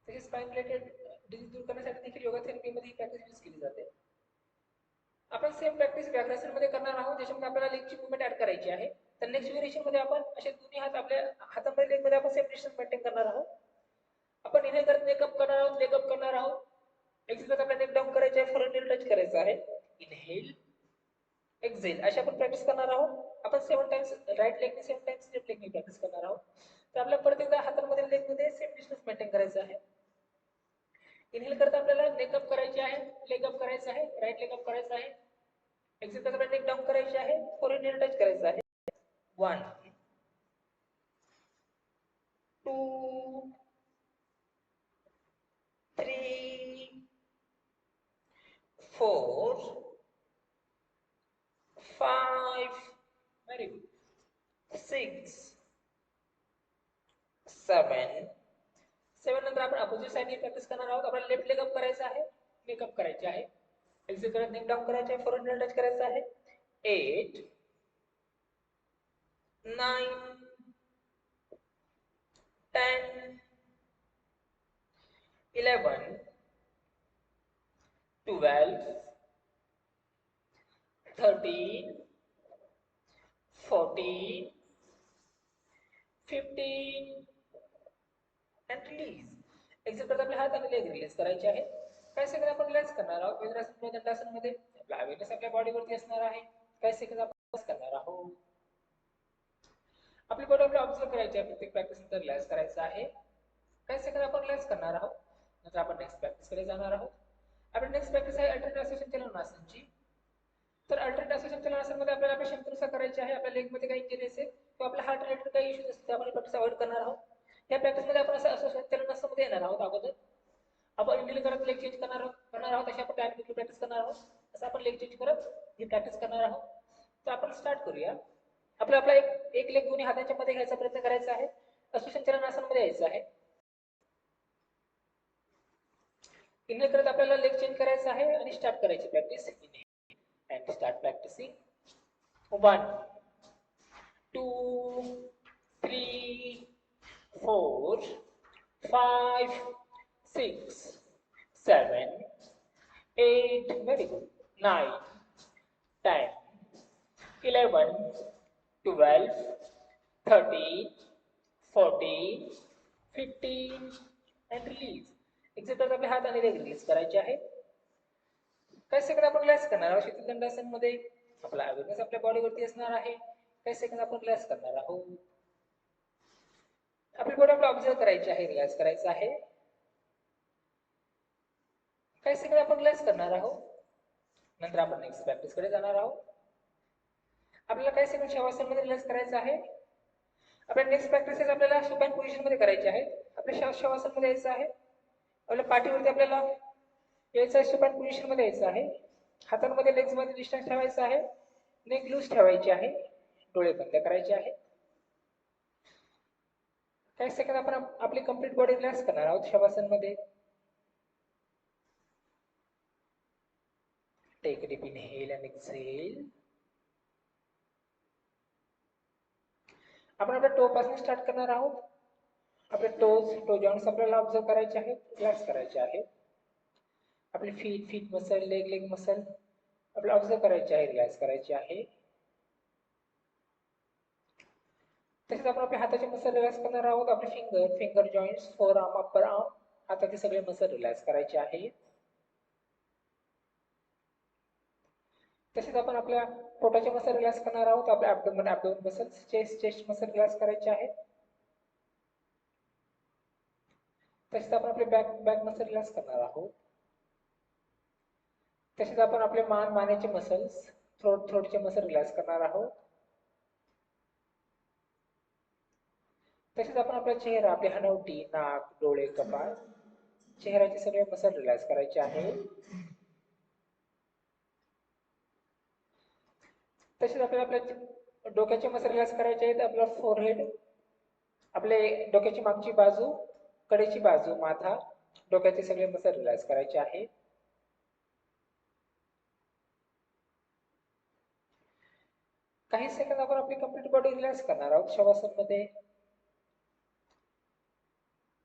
तसेच स्पाइन रिलेटेड डिसीज दूर करण्यासाठी देखील योगा थेरपीमध्ये ही प्रॅक्टिस यूज केली जाते. आपण सेम प्रॅक्टिस व्याघ्रासन मध्ये करणार आहोत, ज्याच्यामध्ये आपल्याला लेगची मूवमेंट ऍड करायची आहे. तर नेक्स्ट व्हेरिएशन मध्ये आपण असे दोन्ही हात आपल्या हातामध्ये लेग मध्ये आपण सेम डिस्टन्स मेंटेन करणार आहोत. आपण इनहेल करत नेक अप करणार आहोत, लेग अप करणार आहोत. एक्झेल करत आपल्याला नेक डाऊन करायचे आहे, फोरहेड टच करायचं आहे. इनहेल एक्झेल अशी आपण प्रॅक्टिस करणार आहोत. आपण 7 टाइम्स राइट लेग ने 7 टाइम्स लेफ्ट लेग ने प्रॅक्टिस करणार आहोत. तर आपल्याला परत एकदा हातांमध्ये लेग मध्ये सेम डिस्टन्स मेंटेन करायचं आहे. इनहेल करता आपल्याला नेक अप करायचे आहे, लेग अप करायचं आहे, राइट लेग अप करायचं आहे. एक्झेल करता आपल्याला नेक डाऊन करायचे आहे, फोरहेड टच करायचं आहे. 1 2 3 4 5 very good. 6 7 नंतर आपण अपोजिट साइडने प्रॅक्टिस करणार आहोत. आपल्याला लेफ्ट लेग अप करायचा आहे, नेक अप करायचे आहे. एक्झेल करत नेक डाऊन करायचे आहे, फोरहेड टच करायचं आहे. 8 9 10 11 12 13 14 15 and release. एक्झिट करत आपले हात आणि लेग रिलीज करायचे आहे. काही सेकंद आपण रिलॅक्स करणार आहोत. वज्रासन दंडासन मध्ये आपला अवेअरनेस आपल्या बॉडीवरती असणार आहे. काही सेकंद आपण करणार आहोत. आपली बॉडी आपल्याला ऑब्झर्व करायची आहे. प्रत्येक प्रॅक्टिस नंतर रिलॅक्स करायचं आहे. काही सेकंद आपण रिलॅक्स करणार आहोत. नंतर आपण नेक्स्ट प्रॅक्टिस कडे जाणार आहोत. आपण नेक्स्ट प्रॅक्टिस आहे अल्टरनेट असोसिएशन चलनासनची. तर अल्टरनेट असोसिएशन चलनासनमध्ये आपल्याला आपल्या क्षमतेनुसार करायचे आहे. आपल्या लेगमध्ये काही इंजुरी असेल किंवा आपल्या हार्ट रिलेटेड काही इश्यूज असतील आपण प्रॅक्टिस अवॉइड करणार आहोत. या प्रॅक्टिसमध्ये आपण असं असोसिएशन चलनासनमध्ये येणार आहोत. अगोदर आपण इंडिल करत लेग चेंज करणार आहोत. अशी आपण डायरेक्टली प्रॅक्टिस करणार आहोत. असं आपण लेग चेंज करत ही प्रॅक्टिस करणार आहोत. तर आपण स्टार्ट करूया. आपला एक लेग दोन्ही हातांच्या मध्ये घ्यायचा प्रयत्न करायचा आहे. असोसिएशन चलनासनमध्ये यायचं आहे. इनहेल करत आपल्याला लेग चेंज करायचा आहे आणि स्टार्ट करायची practice. Inhale and start practising. 1 2 3 4 5 6 7 8 very good 9 10 11 12 13 14 15 and release. Exit करत आपले हात आणि लेग रिलीज करायचे आहे. काही सेकंद आपण रिलॅक्स करणार आहोत. शीतल दंडासन मध्ये आपला अवेअरनेस आपल्या बॉडीवरती असणार आहे. काही सेकंद आपण रिलॅक्स करणार आहोत. आपली बॉडी आपल्याला ऑब्झर्व करायची आहे, रिलॅक्स करायचं आहे. काही सेकंद आपण रिलॅक्स करणार आहोत. नंतर आपण नेक्स्ट प्रॅक्टिस कडे जाणार आहोत. आपल्याला काही सेकंद शवासन मध्ये रिलॅक्स करायचं आहे. आपल्या नेक्स्ट प्रॅक्टिसेस आपल्याला सुपाइन पोझिशन मध्ये करायचे आहेत. आपल्या शवासन मध्ये यायचं आहे. आपल्या पाठीवरती आपल्याला यायचं आहे. सुपाइन पोझिशन मध्ये यायचं आहे. हातांमध्ये लेग्स मध्ये डिस्टन्स ठेवायचा आहे. नेक लूज ठेवायची आहे. डोळे बंद करायचे आहे. काही सेकंद आपण आपली कंप्लीट बॉडी रिलॅक्स करणार आहोत शवासन मध्ये. Take deep inhale and exhale. आपण आपल्या टो पासून स्टार्ट करणार आहोत. आपले टो जॉइंट्स आपल्याला ऑब्झर्व करायचे आहेत, रिलॅक्स करायचे आहेत. आपले फीट मसल, लेग मसल आपल्याला ऑब्झर्व करायचे आहे, रिलॅक्स करायचे आहे. तसेच आपण आपल्या हाताचे मसल रिलॅक्स करणार आहोत. आपले finger joints, four arm, upper arm, हाताचे सगळे मसल रिलॅक्स करायचे आहेत. तसेच आपण आपल्या पोटाचे मसल रिलॅक्स करणार आहोत. आपल्या ॲब्डोमेन मसल्स, चेस्ट मसल रिलॅक्स करायचे आहेत. तसेच आपण आपले बॅक मसल रिलॅक्स करणार आहोत. तसेच आपण आपले मानेचे मसल्स, थ्रोटचे मसल रिलॅक्स करणार आहोत. तसेच आपण आपला चेहरा, आपली हनवटी, नाक, डोळे, कपाळ, चेहऱ्याचे सगळे मसल रिलॅक्स करायचे आहे. तसेच आपल्याला आपल्या डोक्याचे मसल रिलॅक्स करायचे आहेत. आपला फोरहेड, आपले डोक्याची मागची बाजू, कडेची बाजू, माथा, डोक्याचे सगळे मसल रिलॅक्स करायचे आहे. काही सेकंद आपण आपली कंप्लीट बॉडी रिलॅक्स करणार आहोत शवासन मध्ये.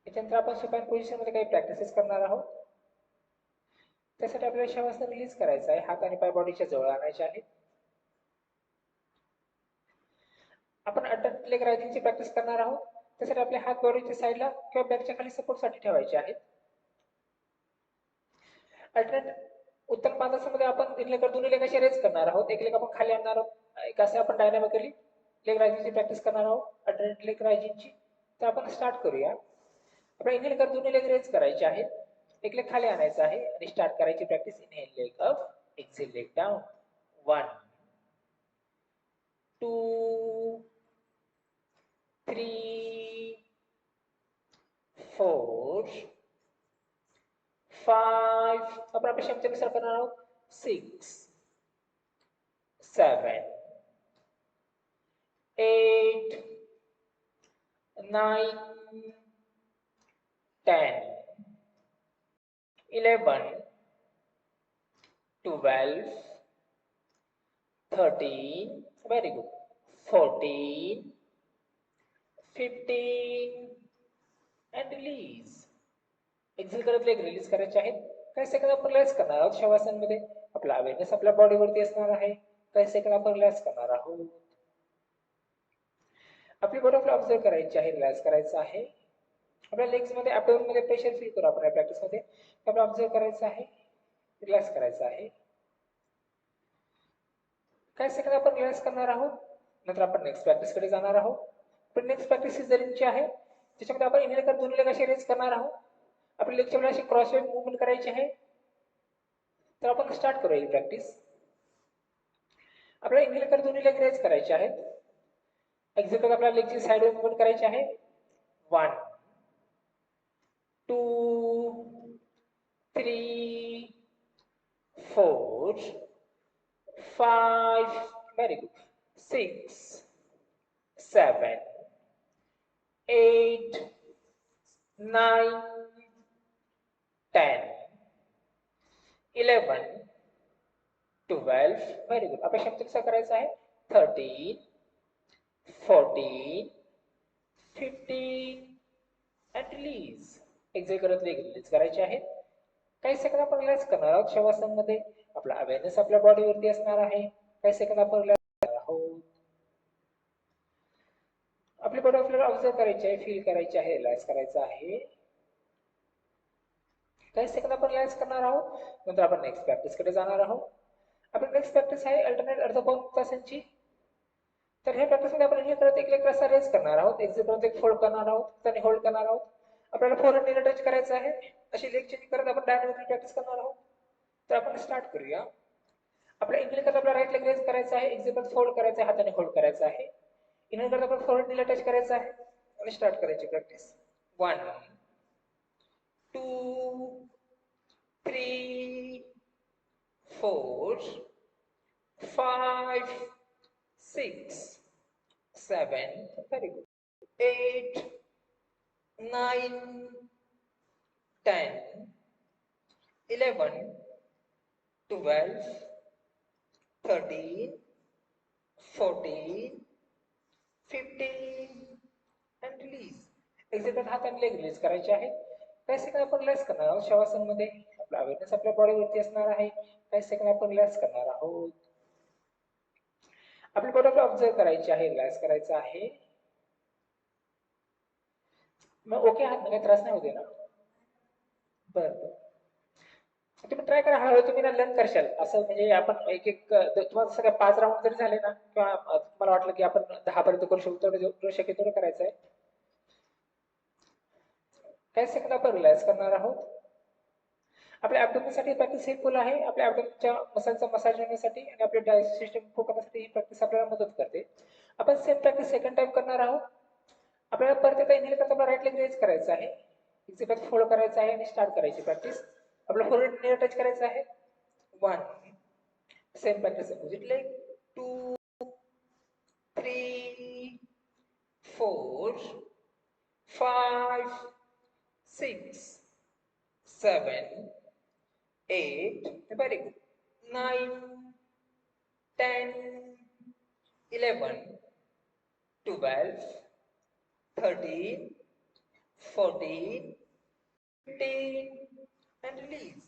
त्याच्यानंतर आपण सुपाइन पोझिशन मध्ये काही प्रॅक्टिसेस करणार आहोत. त्यासाठी आपल्याला शवासन रिलीज करायचं आहे. हात आणि पाय बॉडीच्या जवळ आणायचे आहेत. आपण अल्टरनेट लेग रायझिंगची प्रॅक्टिस करणार आहोत. त्यासाठी आपले हात बॉडीच्या साईडला किंवा बॅकच्या खाली सपोर्टसाठी ठेवायचे आहेत. अल्टरनेट उत्तम पादासमध्ये आपण इनले कर दोन्ही लेग असे रेज करणार आहोत. एक लेग आपण खाली आणणार आहोत. एक असे आपण डायनामिकली लेग रायझिंगची प्रॅक्टिस करणार आहोत. अल्टरनेट लेग रायझिंगची. तर आपण स्टार्ट करूया. आपण इनहेल कर दोन्ही लेग रेज करायचे आहेत. एक लेग खाली आणायचा आहे आणि स्टार्ट करायची practice. Inhale leg up, exhale leg down. 1 2 3 4 5 आपण आपल्या क्षमतेनुसार करणार आहोत. 6 7 8 9 10 11 12 13 very good 14 15 and release. Exhale करत लेग रिलीज करायचे आहेत. काही सेकंद आपण रिलॅक्स करणार आहोत शवासन मध्ये. आपला अवेअरनेस आपल्या बॉडीवरती असणार आहे. काही सेकंद आपण रिलॅक्स करणार आहोत. आपली बॉडी आपल्याला ऑब्झर्व करायची आहे, रिलॅक्स करायचं आहे. आपल्या लेग्स मध्ये, ॲब्डोमेन मध्ये प्रेशर फील करू आपण या प्रॅक्टिस मध्ये. आपल्याला ऑब्झर्व करायचं आहे, रिलॅक्स करायचं आहे. काही सेकंद आपण रिलॅक्स करणार आहोत. नंतर आपण नेक्स्ट प्रॅक्टिस कडे जाणार आहोत. पण नेक्स्ट प्रॅक्टिस सिझरिंगची आहे. त्याच्यामध्ये आपण इनहेल कर दोन्ही लेग असे रेज करणार आहोत. आपल्या लेक्चरला अशी क्रॉसवेज मूवमेंट करायची आहे. तर आपण स्टार्ट करूया ही प्रॅक्टिस. आपल्याला इनहेल कर दोन्ही लेग रेज करायचे आहेत. एक्झिट करत आपल्याला लेगची साइडवर मूवमेंट करायची आहे. 1 2 3 4 5 very good 6 7 8 9 10 11 12 very good. आपल्या शब्द कसा करायचा आहे 13 14 15 and release. एक्झिट करत लेग रिलीज करायचे आहेत. काही सेकंद आपण रिलॅक्स करणार आहोत. शवासनमध्ये आपला अवेअरनेस आपल्या बॉडीवरती असणार आहे. काही सेकंद आपण रिलॅक्स करणार आहोत. आपली बॉडी आपल्याला ऑब्झर्व करायची आहे, फील करायची आहे, रिलॅक्स करायचं आहे. काही सेकंद आपण रिलॅक्स करणार आहोत. नंतर आपण नेक्स्ट प्रॅक्टिस कडे जाणार आहोत. आपली नेक्स्ट प्रॅक्टिस आहे अल्टरनेट अर्ध पाऊण तासांची. तर ह्या प्रॅक्टिस मध्ये आपण हे करत एक लेग असा रेज करणार आहोत. एक्झिट करत एक फोल्ड करणार आहोत आणि होल्ड करणार आहोत. आपल्याला फोरहँड नीला टच करायचं आहे. अशी लेग चेंज करत आपण डायनॅमिकली प्रॅक्टिस करणार आहोत. तर आपण स्टार्ट करूया. आपल्या इनहेल करत आपला राईट लेग रेज करायचा आहे. एक्झिट करत फोल्ड करायचा आहे, हाताने होल्ड करायचा आहे. इनहेल करत आपण फोरहँड नीला टच करायचा आहे आणि स्टार्ट करायची practice. 1 2 3 4 5 6 7 very good 8 9 10 11 12 13 14 15 and release. Exit करत हाताने लेग रिलीज करायचे आहे. काही सेकंद आपण रिलॅक्स करणार आहोत. शवासन मध्ये आपला अवेअरनेस आपल्या बॉडीवरती असणार आहे. काही सेकंद आपण रिलॅक्स करणार आहोत. आपली बॉडी ऑब्झर्व करायची आहे, रिलॅक्स करायचं आहे. मग ओके आहात ना, काही त्रास नाही होते ना? बरं तुम्ही ट्राय करा, हळूहळू तुम्ही ना लर्न करशाल. असं म्हणजे आपण एक एक तुम्हाला सगळं 5 राऊंड जरी झाले ना, किंवा तुम्हाला वाटलं की आपण 10 पर्यंत करू शकतो, तेवढं शक्य तेवढं करायचं आहे. काही सेकंद आपण रिलॅक्स करणार आहोत. आपल्या ॲब्डोमेनसाठी प्रॅक्टिस हेल्पफुल आहे. आपल्या ॲब्डोमेनच्या मसलचा मसाज होण्यासाठी आणि आपल्या डायजेस्टिव्ह सिस्टम इम्प्रूव्ह करण्यासाठी ही प्रॅक्टिस आपल्याला मदत करते. आपण सेम प्रॅक्टिस सेकंड टाइम करणार आहोत. आपल्याला परत एकदा इनहेल करता आपला राईट लेग रेज करायचा आहे. एक्झिट फोल्ड करायचा आहे आणि स्टार्ट करायची प्रॅक्टिस. आपला फोरहेड नीला टच करायचा आहे. 1 same practice opposite leg. 2 3 4 5 6 7 8 very good 9 10 11 12 13 14 15 and release.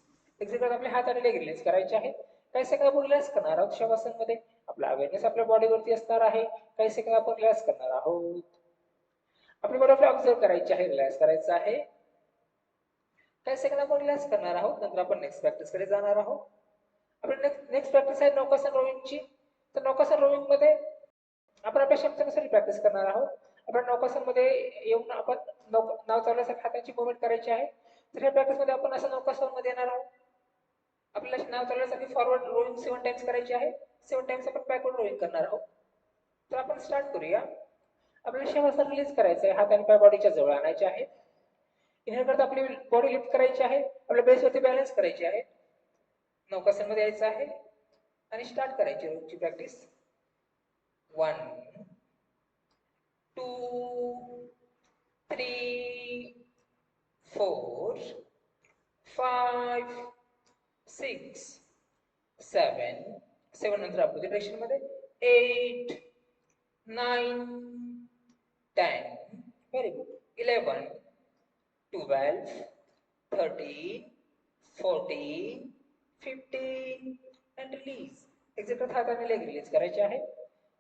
Exit करत आपले हात आणि लेग रिलीज करायचे आहेत. काही सेकंद आपण रिलॅक्स करणार आहोत. शवासन मध्ये आपला अवेअरनेस आपल्या बॉडीवरती असणार आहे. काही सेकंद आपण रिलॅक्स करणार आहोत. आपली बॉडी आपल्याला ऑब्झर्व करायची आहे, रिलॅक्स करायचं आहे. काही सेकंद आपण रिलॅक्स करणार आहोत. नंतर आपण नेक्स्ट प्रॅक्टिस कडे जाणार आहोत. आपली नेक्स्ट प्रॅक्टिस आहे नौकासन रोविंगची. तर नौकासन रोविंग मध्ये आपण आपल्या क्षमतेनुसार प्रॅक्टिस करणार आहोत. आपण नौकासन मध्ये येऊन आपण नाव चालवण्यासाठी हाताची मुवमेंट करायची आहे. तर या प्रॅक्टिस मध्ये आपण असं नौकासन मध्ये येणार आहोत. आपल्याला नाव चालवण्यासाठी फॉरवर्ड रोविंग 7 टाइम्स करायची आहे. 7 टाइम्स आपण बॅकवर्ड रोविंग करणार आहोत. तर आपण स्टार्ट करूया. आपल्याला शवासन रिलीज करायचं आहे. हात आणि पाय बॉडीच्या जवळ आणायचे आहे. इनहेल करता आपली बॉडी लिफ्ट करायची आहे. आपल्या बेसवरती बॅलन्स करायची आहे. नौकासन मध्ये यायचं आहे आणि स्टार्ट करायची रोजची प्रॅक्टिस. 1 2 3 4 5 6 7 नंतर अपोजिट डायरेक्शन मध्ये 8 9 10 very good 11 12 13 14 15 and release. Exit करत हाताने लेग रिलीज करायचे आहे.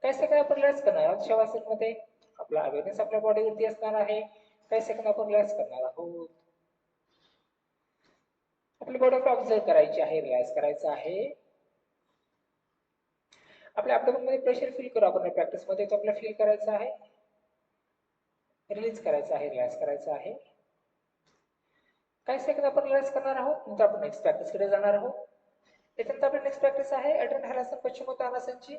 काही सेकंद आपण रिलॅक्स करणार आहोत. शवासन मध्ये आपला अवेअरनेस आपल्या बॉडीवरती असणार आहे. काही सेकंद आपण रिलॅक्स करणार आहोत. आपली बॉडी ऑब्झर्व करायची आहे, रिलॅक्स करायचं आहे. आपल्या ॲब्डोमेन मध्ये प्रेशर फील करू आपण प्रॅक्टिस मध्ये. तो आपल्याला फील करायचा आहे, रिलीज करायचा आहे, रिलॅक्स करायचा आहे. काही सेकंद आपण रिलॅक्स करणार आहोत, नंतर आपण नेक्स्ट प्रॅक्टिस कडे जाणार आहोत. त्याच्यानंतर आपली नेक्स्ट प्रॅक्टिस आहे अल्टरनेट हलासन पश्चिमोत्तानासनची.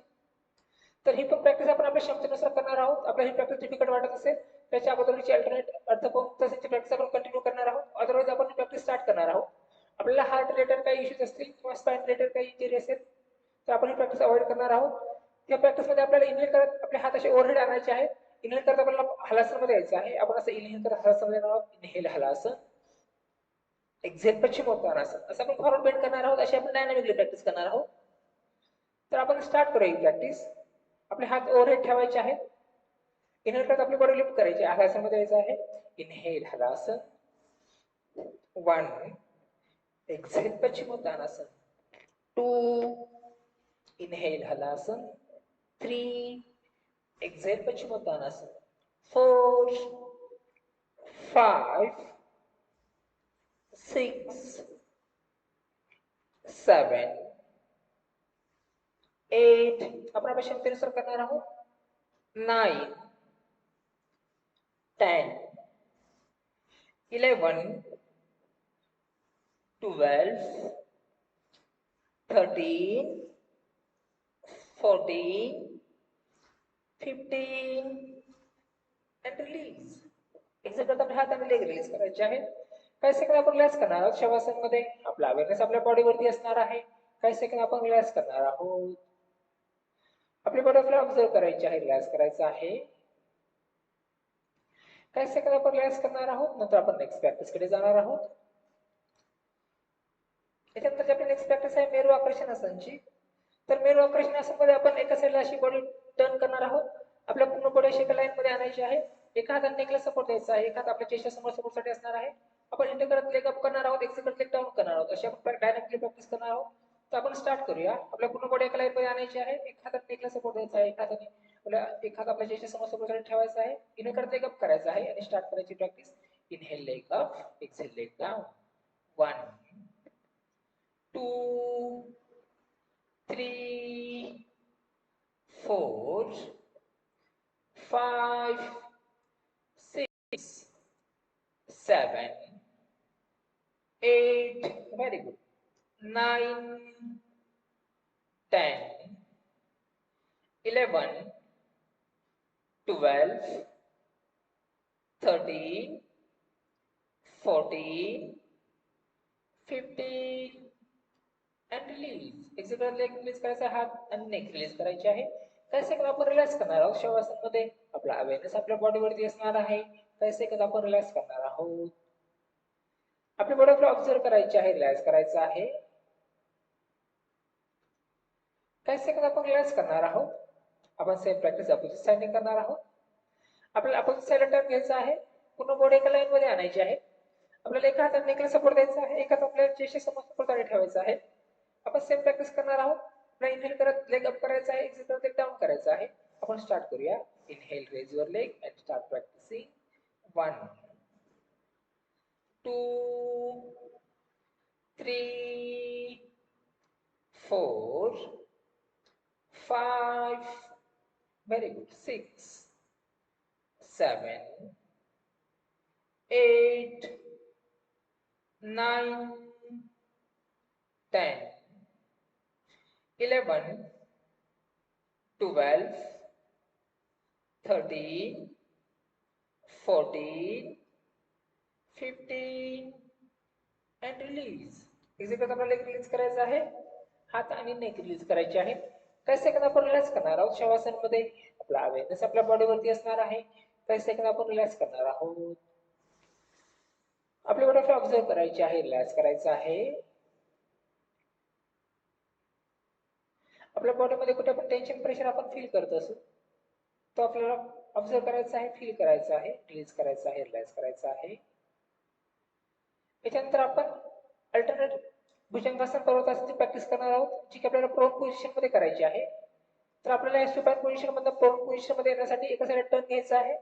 तर ही पण प्रॅक्टिस आपण आपल्या क्षमतेनुसार करणार आहोत. आपल्याला ही प्रॅक्टिस डिफिकल्ट वाटत असेल त्याच्या अगोदरची अल्टरनेट अर्थपूर्णची प्रॅक्टिस आपण कंटिन्यू करणार आहोत. अदरवाईज आपण ही प्रॅक्टिस स्टार्ट करणार आहोत. आपल्याला हार्ट रिलेटेड काही इश्यूज असतील किंवा स्पाइन रिलेटेड काही इंजुरी असेल तर आपण ही प्रॅक्टिस अवॉइड करणार आहोत. त्या प्रॅक्टिसमध्ये आपल्याला इनहेल करत आपले हात असे ओव्हरहेड आणायचे आहेत. इनहेल करत आपल्याला हलासनमध्ये यायचं आहे. आपण असं इनहेल करत हलासनमध्ये येणार आहोत. Inhale halasana, exhale Paschimottanasana. असं आपण फॉरवर्ड बेंड करणार आहोत. अशी आपण डायनॅमिकली प्रॅक्टिस करणार आहोत. तर आपण स्टार्ट करूया ही प्रॅक्टिस. आपले हात ओव्हरहेड ठेवायचे आहेत. इनहेल करत आपली बॉडी लिफ्ट करायची. हलासनमध्ये यायचं आहे. Inhale halasana, 1, exhale Paschimottanasana, 2, inhale halasana, 3, exhale Paschimottanasana, 4, 5, 6, 7, 8. आपण आपल्या क्षमतेनुसार करणार आहोत. 9, 10, 11, 12, 13, 14, 15 and release. एक्झेल करत आपल्या हात आणि लेग रिलीज करायचे आहेत. काही सेकंद आपण रिलॅक्स करणार आहोत. शवासनमध्ये आपला अवेअरनेस आपल्या बॉडीवरती असणार आहे. काही सेकंद आपण रिलॅक्स करणार आहोत. आपली बॉडी आपल्याला ऑब्झर्व करायची आहे, रिलॅक्स करायचं आहे. काही सेकंद आपण रिलॅक्स करणार आहोत. नंतर आपण नेक्स्ट प्रॅक्टिस कडे जाणार आहोत. त्याच्यानंतर आपली नेक्स्ट प्रॅक्टिस आहे मेरू आकर्षण आसनची. तर मेरू आकर्षण आसनमध्ये आपण एका साईडला अशी बॉडी टर्न करणार आहोत. आपल्या पूर्ण बॉडी अशी एका लाईन मध्ये आणायची आहे. एका हाताने नेकला सपोर्ट द्यायचा आहे. एका हात आपल्या चेस्टच्या समोर सपोर्टसाठी असणार आहे. आपण इंटर करत लेग अप करणार आहोत. एक्झिट करत लेग डाऊन करणार आहोत. अशी आपण डायनॅमिकली प्रॅक्टिस करणार आहोत. तर आपण स्टार्ट करूया. आपल्या पूर्ण बॉडी एका लाईन मध्ये आणायची आहे. एका हाताने नेकला सपोर्ट द्यायचा आहे. एका हात आपल्या चेस्टच्या समोर सपोर्टसाठी ठेवायचा आहे. इंटर करत लेग अप करायचा आहे आणि स्टार्ट करायची practice. Inhale leg up, exhale leg down. 1, 2, 3, 4, 5, 6, 7, 8, very good, 9, 10, 11, 12, 13, 14, 15 and release. Exit करत लेग रिलीज करायचा, हात आणि नेक रिलीज करायचे आहे. काही सेकंद आपण रिलॅक्स करणार आहोत. शवासनमध्ये आपला अवेअरनेस आपल्या बॉडीवरती असणार आहे. काही सेकंद आपण रिलॅक्स करणार आहोत. आपली बॉडी आपल्याला ऑब्झर्व करायची आहे, रिलॅक्स करायचं आहे. काही सेकंद आपण रिलॅक्स करणार आहोत. आपण सेम प्रॅक्टिस अपोजिट साइडने करणार आहोत. आपल्याला अपोजिट साइडला टर्न घ्यायचा आहे. पूर्ण बॉडी एका लाईन मध्ये आणायची आहे. आपल्याला एका हाताने नेकला सपोर्ट द्यायचा आहे. एका हात आपल्या चेस्टच्या समोर सपोर्टसाठी ठेवायचा आहे. आपण सेम प्रॅक्टिस करणार आहोत. आपल्याला इनहेल करत लेग अप करायचा आहे. एक्झिट करत लेग डाऊन करायचा आहे. आपण स्टार्ट करूया. Inhale, raise your leg and start practising. 1, 2, 3, 4, 5, very good, 6, 7, 8, 9, 10, 11, 12, 13, 14, 15 and release. Exit करत आपल्याला लेग रिलीज करायचा आहे. हात आणि नेक रिलीज करायचे आहे. काही सेकंद आपण रिलॅक्स करणार आहोत. शवासनमध्ये आपला अवेअरनेस आपल्या बॉडीवरती असणार आहे. काही सेकंद आपण रिलॅक्स करणार आहोत. आपली बॉडी ऑब्झर्व करायची आहे, रिलॅक्स करायचं आहे. आपल्या बॉडीमध्ये कुठे पण टेन्शन, प्रेशर आपण फील करत असू तो आपल्याला ऑब्झर्व करायचा आहे, फील करायचा आहे, रिलीज करायचा आहे, रिलॅक्स करायचा आहे. याच्यानंतर आपण अल्टरनेट भुजंगासन, पर्वतासनची प्रॅक्टिस करणार आहोत, जी की आपल्याला प्रोन पोझिशन मध्ये करायची आहे. तर आपल्याला या सुपाइन पोझिशन मधून प्रोन पोझिशन मध्ये येण्यासाठी एका साईडला टर्न घ्यायचा आहे.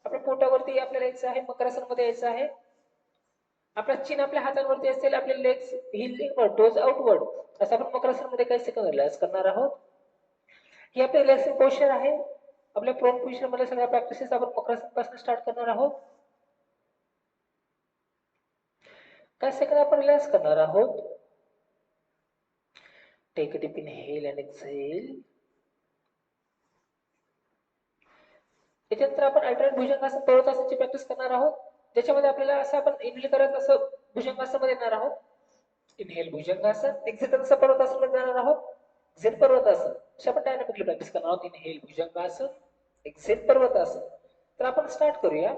आपल्या पोटावरती आपल्याला यायचं आहे, मकरासन मध्ये यायचं आहे. आपला चिन आपल्या हातांवरती असेल, आपले legs hill inward, toes outward, असं आपण मकरासन मध्ये काही सेकंद रिलॅक्स करणार आहोत. ही आपली रिलॅक्सिंग पोस्चर आहे. आपल्या प्रोन पोझिशन मध्ये सगळ्या प्रॅक्टिसेस आपण मकरासन पासून स्टार्ट करणार आहोत. काही सेकंद आपण रिलॅक्स करणार आहोत. Take a deep inhale and exhale. त्याच्यानंतर आपण अल्टरनेट भुजंगासन पर्वतासनाची प्रॅक्टिस करणार आहोत, ज्याच्यामध्ये आपल्याला असं आपण इनहेल करत असं भुजंगासनामध्ये येणार आहोत. इनहेल भुजंगासन, एक्झेल करत असं पर्वतासनामध्ये जाणार आहोत. एक्झेल पर्वतासन अशी आपण डायनॅमिकली प्रॅक्टिस करणार आहोत. इनहेल भुजंगासन, एक्झेल पर्वतासन. तर आपण स्टार्ट करूया.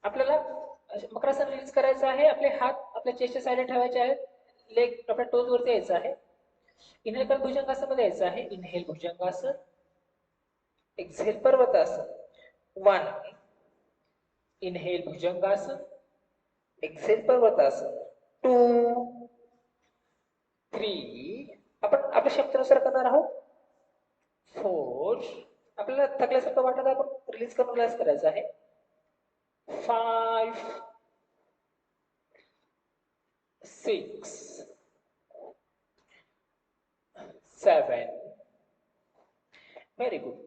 आपल्याला मकरासन रिलीज करायचं आहे. आपले हात आपल्या चेस्टच्या साईडला ठेवायचे आहेत. लेग आपल्या टोज वरती यायचं आहे. इनहेल करत भुजंगासन मध्ये यायचं आहे. इनहेल भुजंगासन, एक्झेल पर्वतासन. 1. इनहेल भुजंगासन, एक्झेल पर्वतासन. 2, 3. आपण आपल्या शक्तीनुसार करणार आहोत. 4. आपल्याला थकल्यासारखं वाटत आपण रिलीज करून रिलॅक्स करायचं आहे. 5, 6, 7. Very good.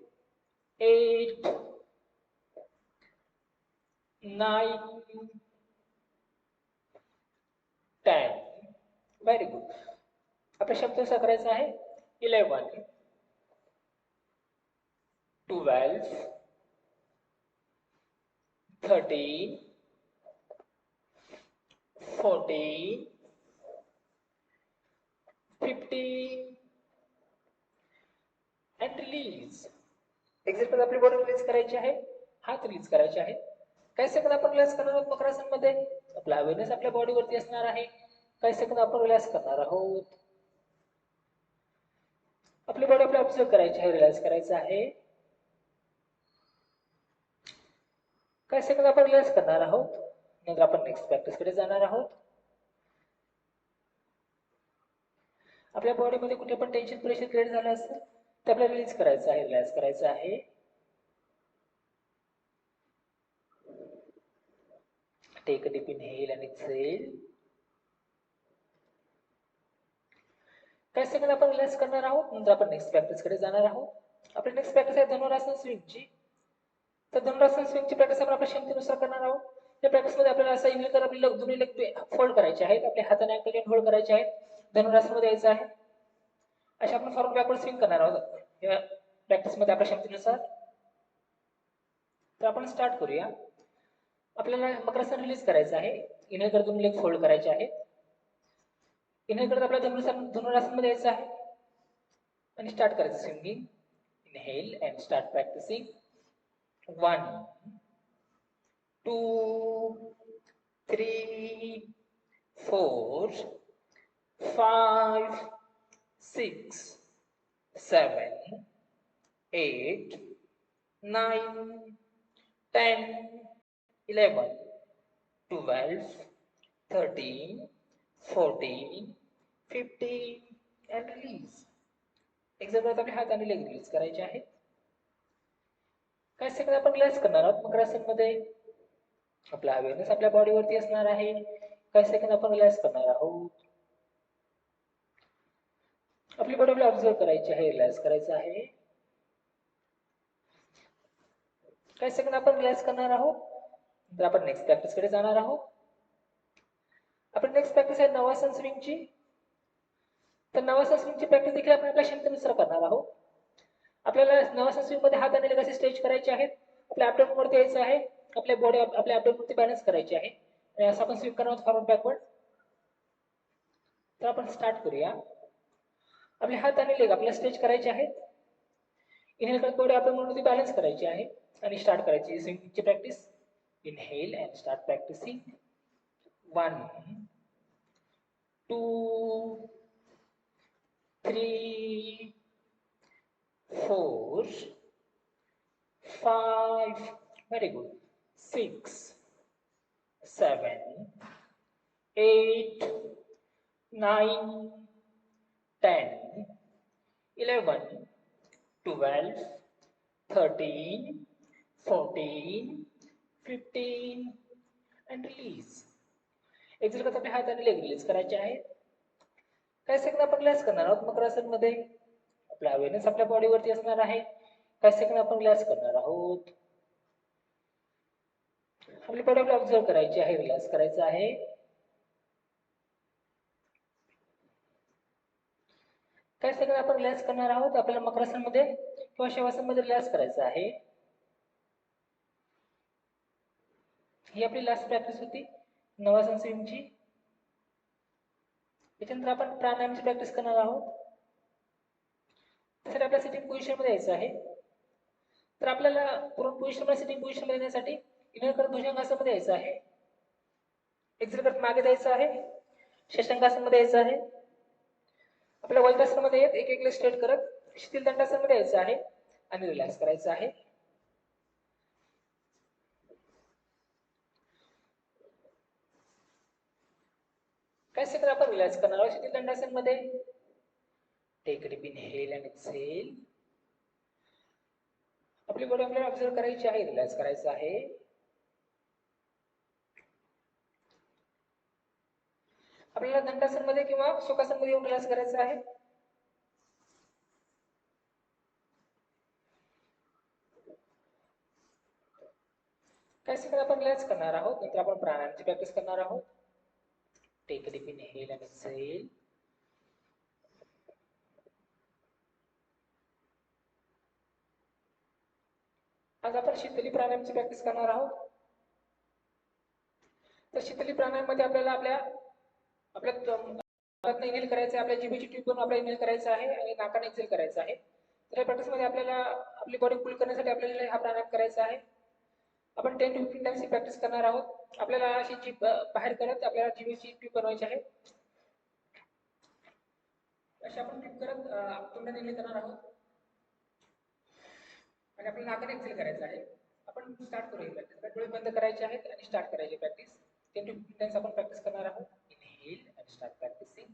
8, 9, 10. Very good. आपल्या शब्दानुसार करायचं आहे. 11, 12, 13, 14, 15 and release. एक्झिट मध्ये आपली बॉडी रिलीज करायची आहे. हात रिलीज करायचे आहे. काही सेकंद आपण रिलॅक्स करणार आहोत मकरासन मध्ये. आपला अवेअरनेस आपल्या बॉडीवरती असणार आहे. काही सेकंद आपण रिलॅक्स करणार आहोत. आपली बॉडी आपल्याला ऑब्झर्व करायची आहे, रिलॅक्स करायचं आहे. काही सेकंद आपण रिलॅक्स करणार आहोत. नंतर आपण नेक्स्ट प्रॅक्टिस कडे जाणार आहोत. आपल्या बॉडीमध्ये कुठे पण टेन्शन प्रेशर क्रिएट झालं असेल ते आपल्याला रिलीज करायचं आहे, रिलॅक्स करायचं आहे. Take a deep inhale and exhale. काही सेकंद आपण रिलॅक्स करणार आहोत. नंतर आपण नेक्स्ट प्रॅक्टिस कडे जाणार आहोत. आपली नेक्स्ट प्रॅक्टिस आहे धनुरासन स्विंगची. तर धनुरासन स्विंगची प्रॅक्टिस आपण आपल्या क्षमतेनुसार करणार आहोत. या प्रॅक्टिस मध्ये आपल्याला असं इनहेल कर आपले दोन्ही लेग फोल्ड करायचे आहेत. आपल्या हाताने अँकल होल्ड करायचे आहेत. धनुरासन मध्ये यायचं आहे. अशा आपण फॉरवर्ड बॅकवर्ड स्विंग करणार आहोत या प्रॅक्टिस मध्ये आपल्या क्षमतेनुसार. तर आपण स्टार्ट करूया. आपल्याला मकरासन रिलीज करायचं आहे. इनहेल कर दोन्ही लेग फोल्ड करायचे आहेत. इनहेल करत आपल्याला धनुरासन मध्ये यायचं आहे आणि स्टार्ट करायचं swinging. Inhale and start practising. 1, 2, 3, 4, 5, 6, 7, 8, 9, 10, 11, 12, 13, 14, 15 and release. Exam करत आपले हात आणि लेग रिलीज करायचे आहेत. काही सेकंद आपण रिलॅक्स करणार आहोत मकरासन मध्ये. आपला अवेअरनेस आपल्या बॉडीवरती असणार आहे. काही सेकंद आपण रिलॅक्स करणार आहोत. आपली बॉडी आपल्याला ऑब्झर्व करायची आहे, रिलॅक्स करायचं आहे. काही सेकंद आपण रिलॅक्स करणार आहोत. नंतर आपण नेक्स्ट प्रॅक्टिस कडे जाणार आहोत. आपण नेक्स्ट प्रॅक्टिस आहे नवासन स्विंगची. तर नवासन स्विंगची प्रॅक्टिस देखील आपण आपल्या क्षमतेनुसार करणार आहोत. आपल्याला नवासन स्विंग मध्ये हात आणि लेग असे स्ट्रेच करायचे आहेत. आपल्या ॲब्डोमेन वरती यायचं आहे. आपल्या बॉडी आपल्या ॲब्डोमेन वरती बॅलन्स करायची आहे आणि असं आपण स्विंग करणार आहोत फॉरवर्ड बॅकवर्ड. तर आपण स्टार्ट करूया. आपले हात आणि लेग आपल्याला स्ट्रेच करायचे आहेत. इनहेल करत बॉडी ॲब्डोमेन वरती बॅलन्स करायची आहे आणि स्टार्ट करायची स्विंगची practice. Inhale and start practising. 1, 2, 3, 4, 5, very good, 6, 7, 8, 9, 10, 11, 12, 13, 14, 15 and release. Exit करत आपल्या हात आणि लेग रिलीज करायचे आहेत. काही सेकंद आपण रिलॅक्स करणार आहोत मकरासन मध्ये. आपला अवेअरनेस आपल्या बॉडीवरती असणार आहे. काही सेकंद आपण रिलॅक्स करणार आहोत. आपली बॉडी आपल्याला ऑब्झर्व करायची आहे, रिलॅक्स करायचं आहे. काय सगळं आपण रिलॅक्स करणार आहोत. आपल्याला मकरासनमध्ये किंवा शवासनमध्ये रिलॅक्स करायचं आहे. ही आपली लास्ट प्रॅक्टिस होती नवासन स्विमची. त्याच्यानंतर आपण प्राणायामची प्रॅक्टिस करणार आहोत. त्यासाठी आपल्या सिटिंग पोझिशनमध्ये यायचं आहे. तर आपल्याला पूर्ण पोझिशनमध्ये सिटिंग पोझिशनमध्ये येण्यासाठी इनर करत भुजंगासनमध्ये यायचं आहे. एक्झेल करत मागे जायचं आहे. शशांकासनमध्ये यायचं आहे. आपल्या वज्रासनामध्ये येत एक एक स्ट्रेट करत शिथिल दंडासनमध्ये यायचं आहे आणि रिलॅक्स करायचं आहे. काय सेकंद आपण रिलॅक्स करणार आहोत शिथिल दंडासनमध्ये. Take deep inhale and exhale. आपली बॉडी आपल्याला ऑब्झर्व करायची आहे, रिलॅक्स करायचं आहे. आपल्याला दंडासनमध्ये किंवा सुखासनमध्ये येऊन रिलॅक्स करायचं आहे. काय सेकंद आपण रिलॅक्स करणार आहोत. नंतर आपण प्राणायामची प्रॅक्टिस करणार आहोत. Take deep inhale and exhale. आज आपण शीतली प्राणायामची प्रॅक्टिस करणार आहोत. तर शीतली प्राणायाममध्ये आपल्याला आपल्या इनहेल करायचं आहे. आपल्या जिभेची ट्यूब करून आपल्याला इनहेल करायचं आहे आणि नाकाने एक्सेल करायचं आहे. तर या प्रॅक्टिसमध्ये आपल्याला आपली बॉडी कूल करण्यासाठी आपल्याला हा प्राणायाम करायचा आहे. आपण 10 to 15 टाइम्स ही प्रॅक्टिस करणार आहोत. आपल्याला अशी जीभ बाहेर करत आपल्याला जिभेची ट्यूब बनवायची आहे. अशी आपण ट्यूब करत तोंडाने इनहेल करणार आहोत आणि आपल्याला नाकाने एक्सेल करायचं आहे. आपण स्टार्ट करूया प्रॅक्टिस. डोळे बंद करायचे आहेत आणि स्टार्ट करायची प्रॅक्टिस. 10 to 15 टाइम्स आपण प्रॅक्टिस करणार आहोत. Inhale and start practicing.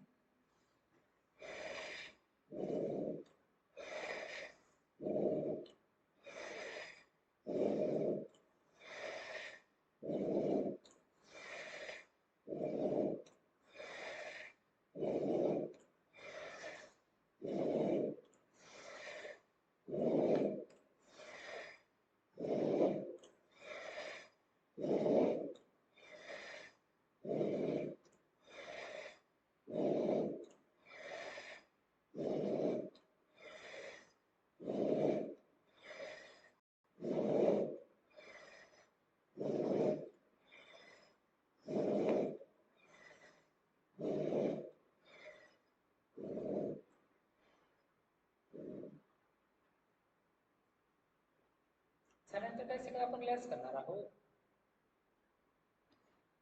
झाल्यानंतर काही सेकंद आपण रिलॅक्स करणार आहोत.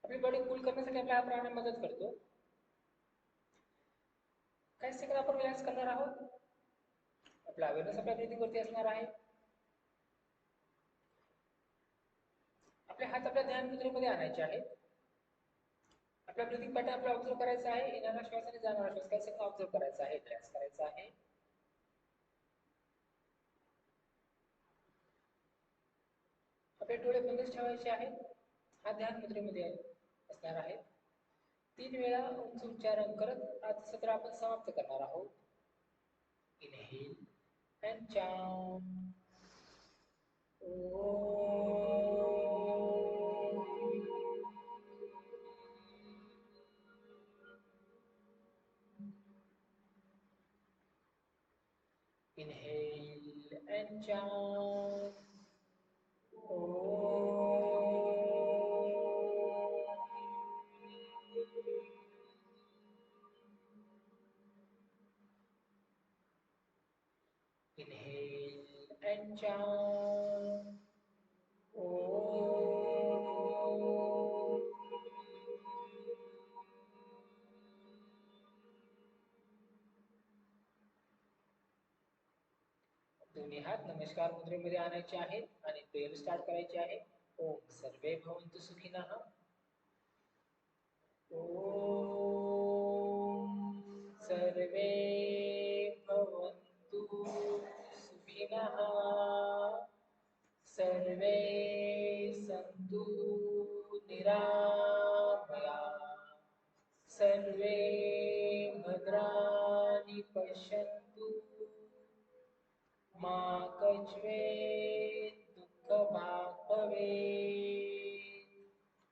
आपली बॉडी कूल करण्यासाठी आपला हा प्राणायाम मदत करतो. काही सेकंद आपण रिलॅक्स करणार आहोत. आपला अवेअरनेस आपल्या ब्रीथिंग वरती असणार आहे. आपले हात आपल्या ध्यान मुद्रेमध्ये आणायचे आहेत. आपला ब्रीथिंग पॅटर्न आपला ऑब्झर्व करायचा आहे. येणारा श्वास आणि जाणारा श्वास काही सेकंद ऑब्झर्व करायचा आहे, रिलॅक्स करायचा आहे. आपले डोळे बंदच ठेवायचे आहेत. हा ध्यान मुद्रेमध्ये असणार आहे. 3 वेळा उंच उच्चारण करत आज सत्र आपण समाप्त करणार आहोत. Inhale and chant. Inhale and chant. Inhale and chant. दोन्ही हात नमस्कार मुद्रेमध्ये आणायचे आहेत आणि प्रेयर स्टार्ट करायचे आहे. ओम सर्वे भवन्तु सुखिनः. ओम सर्वे भवन्तु सुखिनः. सर्वे सन्तु निरामयाः. सर्वे भद्राणि पश्यन्तु मा कश्चित् दुःखभाग्।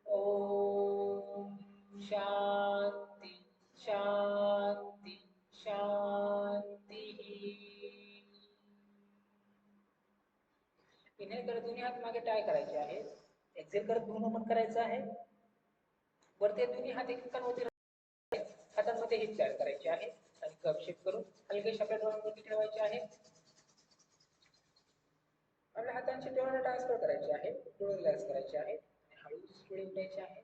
ओम शांति। एक्सेल करत ध्रुवनमन करायचं आहे. वरती दोन्ही हात एकमेकांवरती हातांमध्ये हिट तयार करायची आहे आणि कर्व शेप करून हलकेशा आपल्या डोळ्यांवरती ठेवायचे आहे. आपल्या हातांची डोळ्यांना ट्रान्सफर करायचे आहे, डोळे रिलॅक्स करायचे आहेत आणि हळू डोळे उघडायचे आहेत.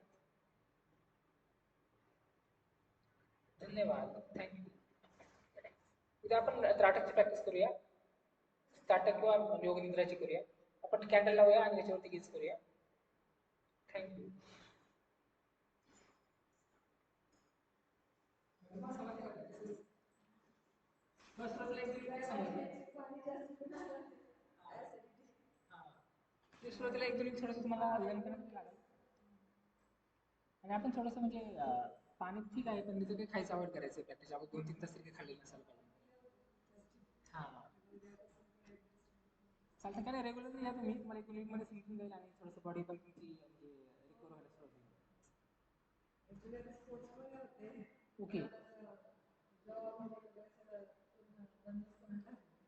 धन्यवाद, थँक्यू. उद्या आपण त्राटकची प्रॅक्टिस करूया. त्राटक किंवा योग निद्राची करूया. आपण कॅन्डल लावूया आणि त्याच्यावरती गेज करूया. थँक्यू. सुरुवातीला एक दोन थोडंसं तुम्हाला लंपपर्यंत लागेल आणि आपण थोडंसं म्हणजे पाणी ठीक आहे पण तिथं काही खायचं अवॉइड करायचं प्रॅक्टिस. आपण 2-3 तास तरी काही खाल्लेलं नसायला पाहिजे. हां चालतं काय नाही, रेग्युलरली या तुम्ही, तुम्हाला 1 वीकमध्ये समजून जाईल आणि थोडंसं बॉडी पण तुमची म्हणजे रिकवर व्हायला सुरुवात होईल. ओके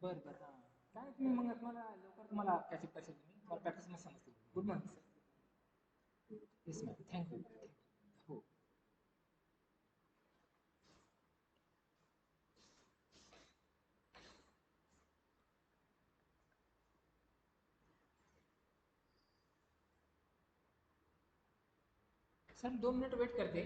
बरं बरं हां काय नाही, तुम्ही मग तुम्हाला लवकर तुम्हाला कॅचअप करशील, तुम्हाला प्रॅक्टिसमध्ये समजतील. Good morning sir. Yes ma'am, thank you. हो. सर 2 मिनिट वेट करते.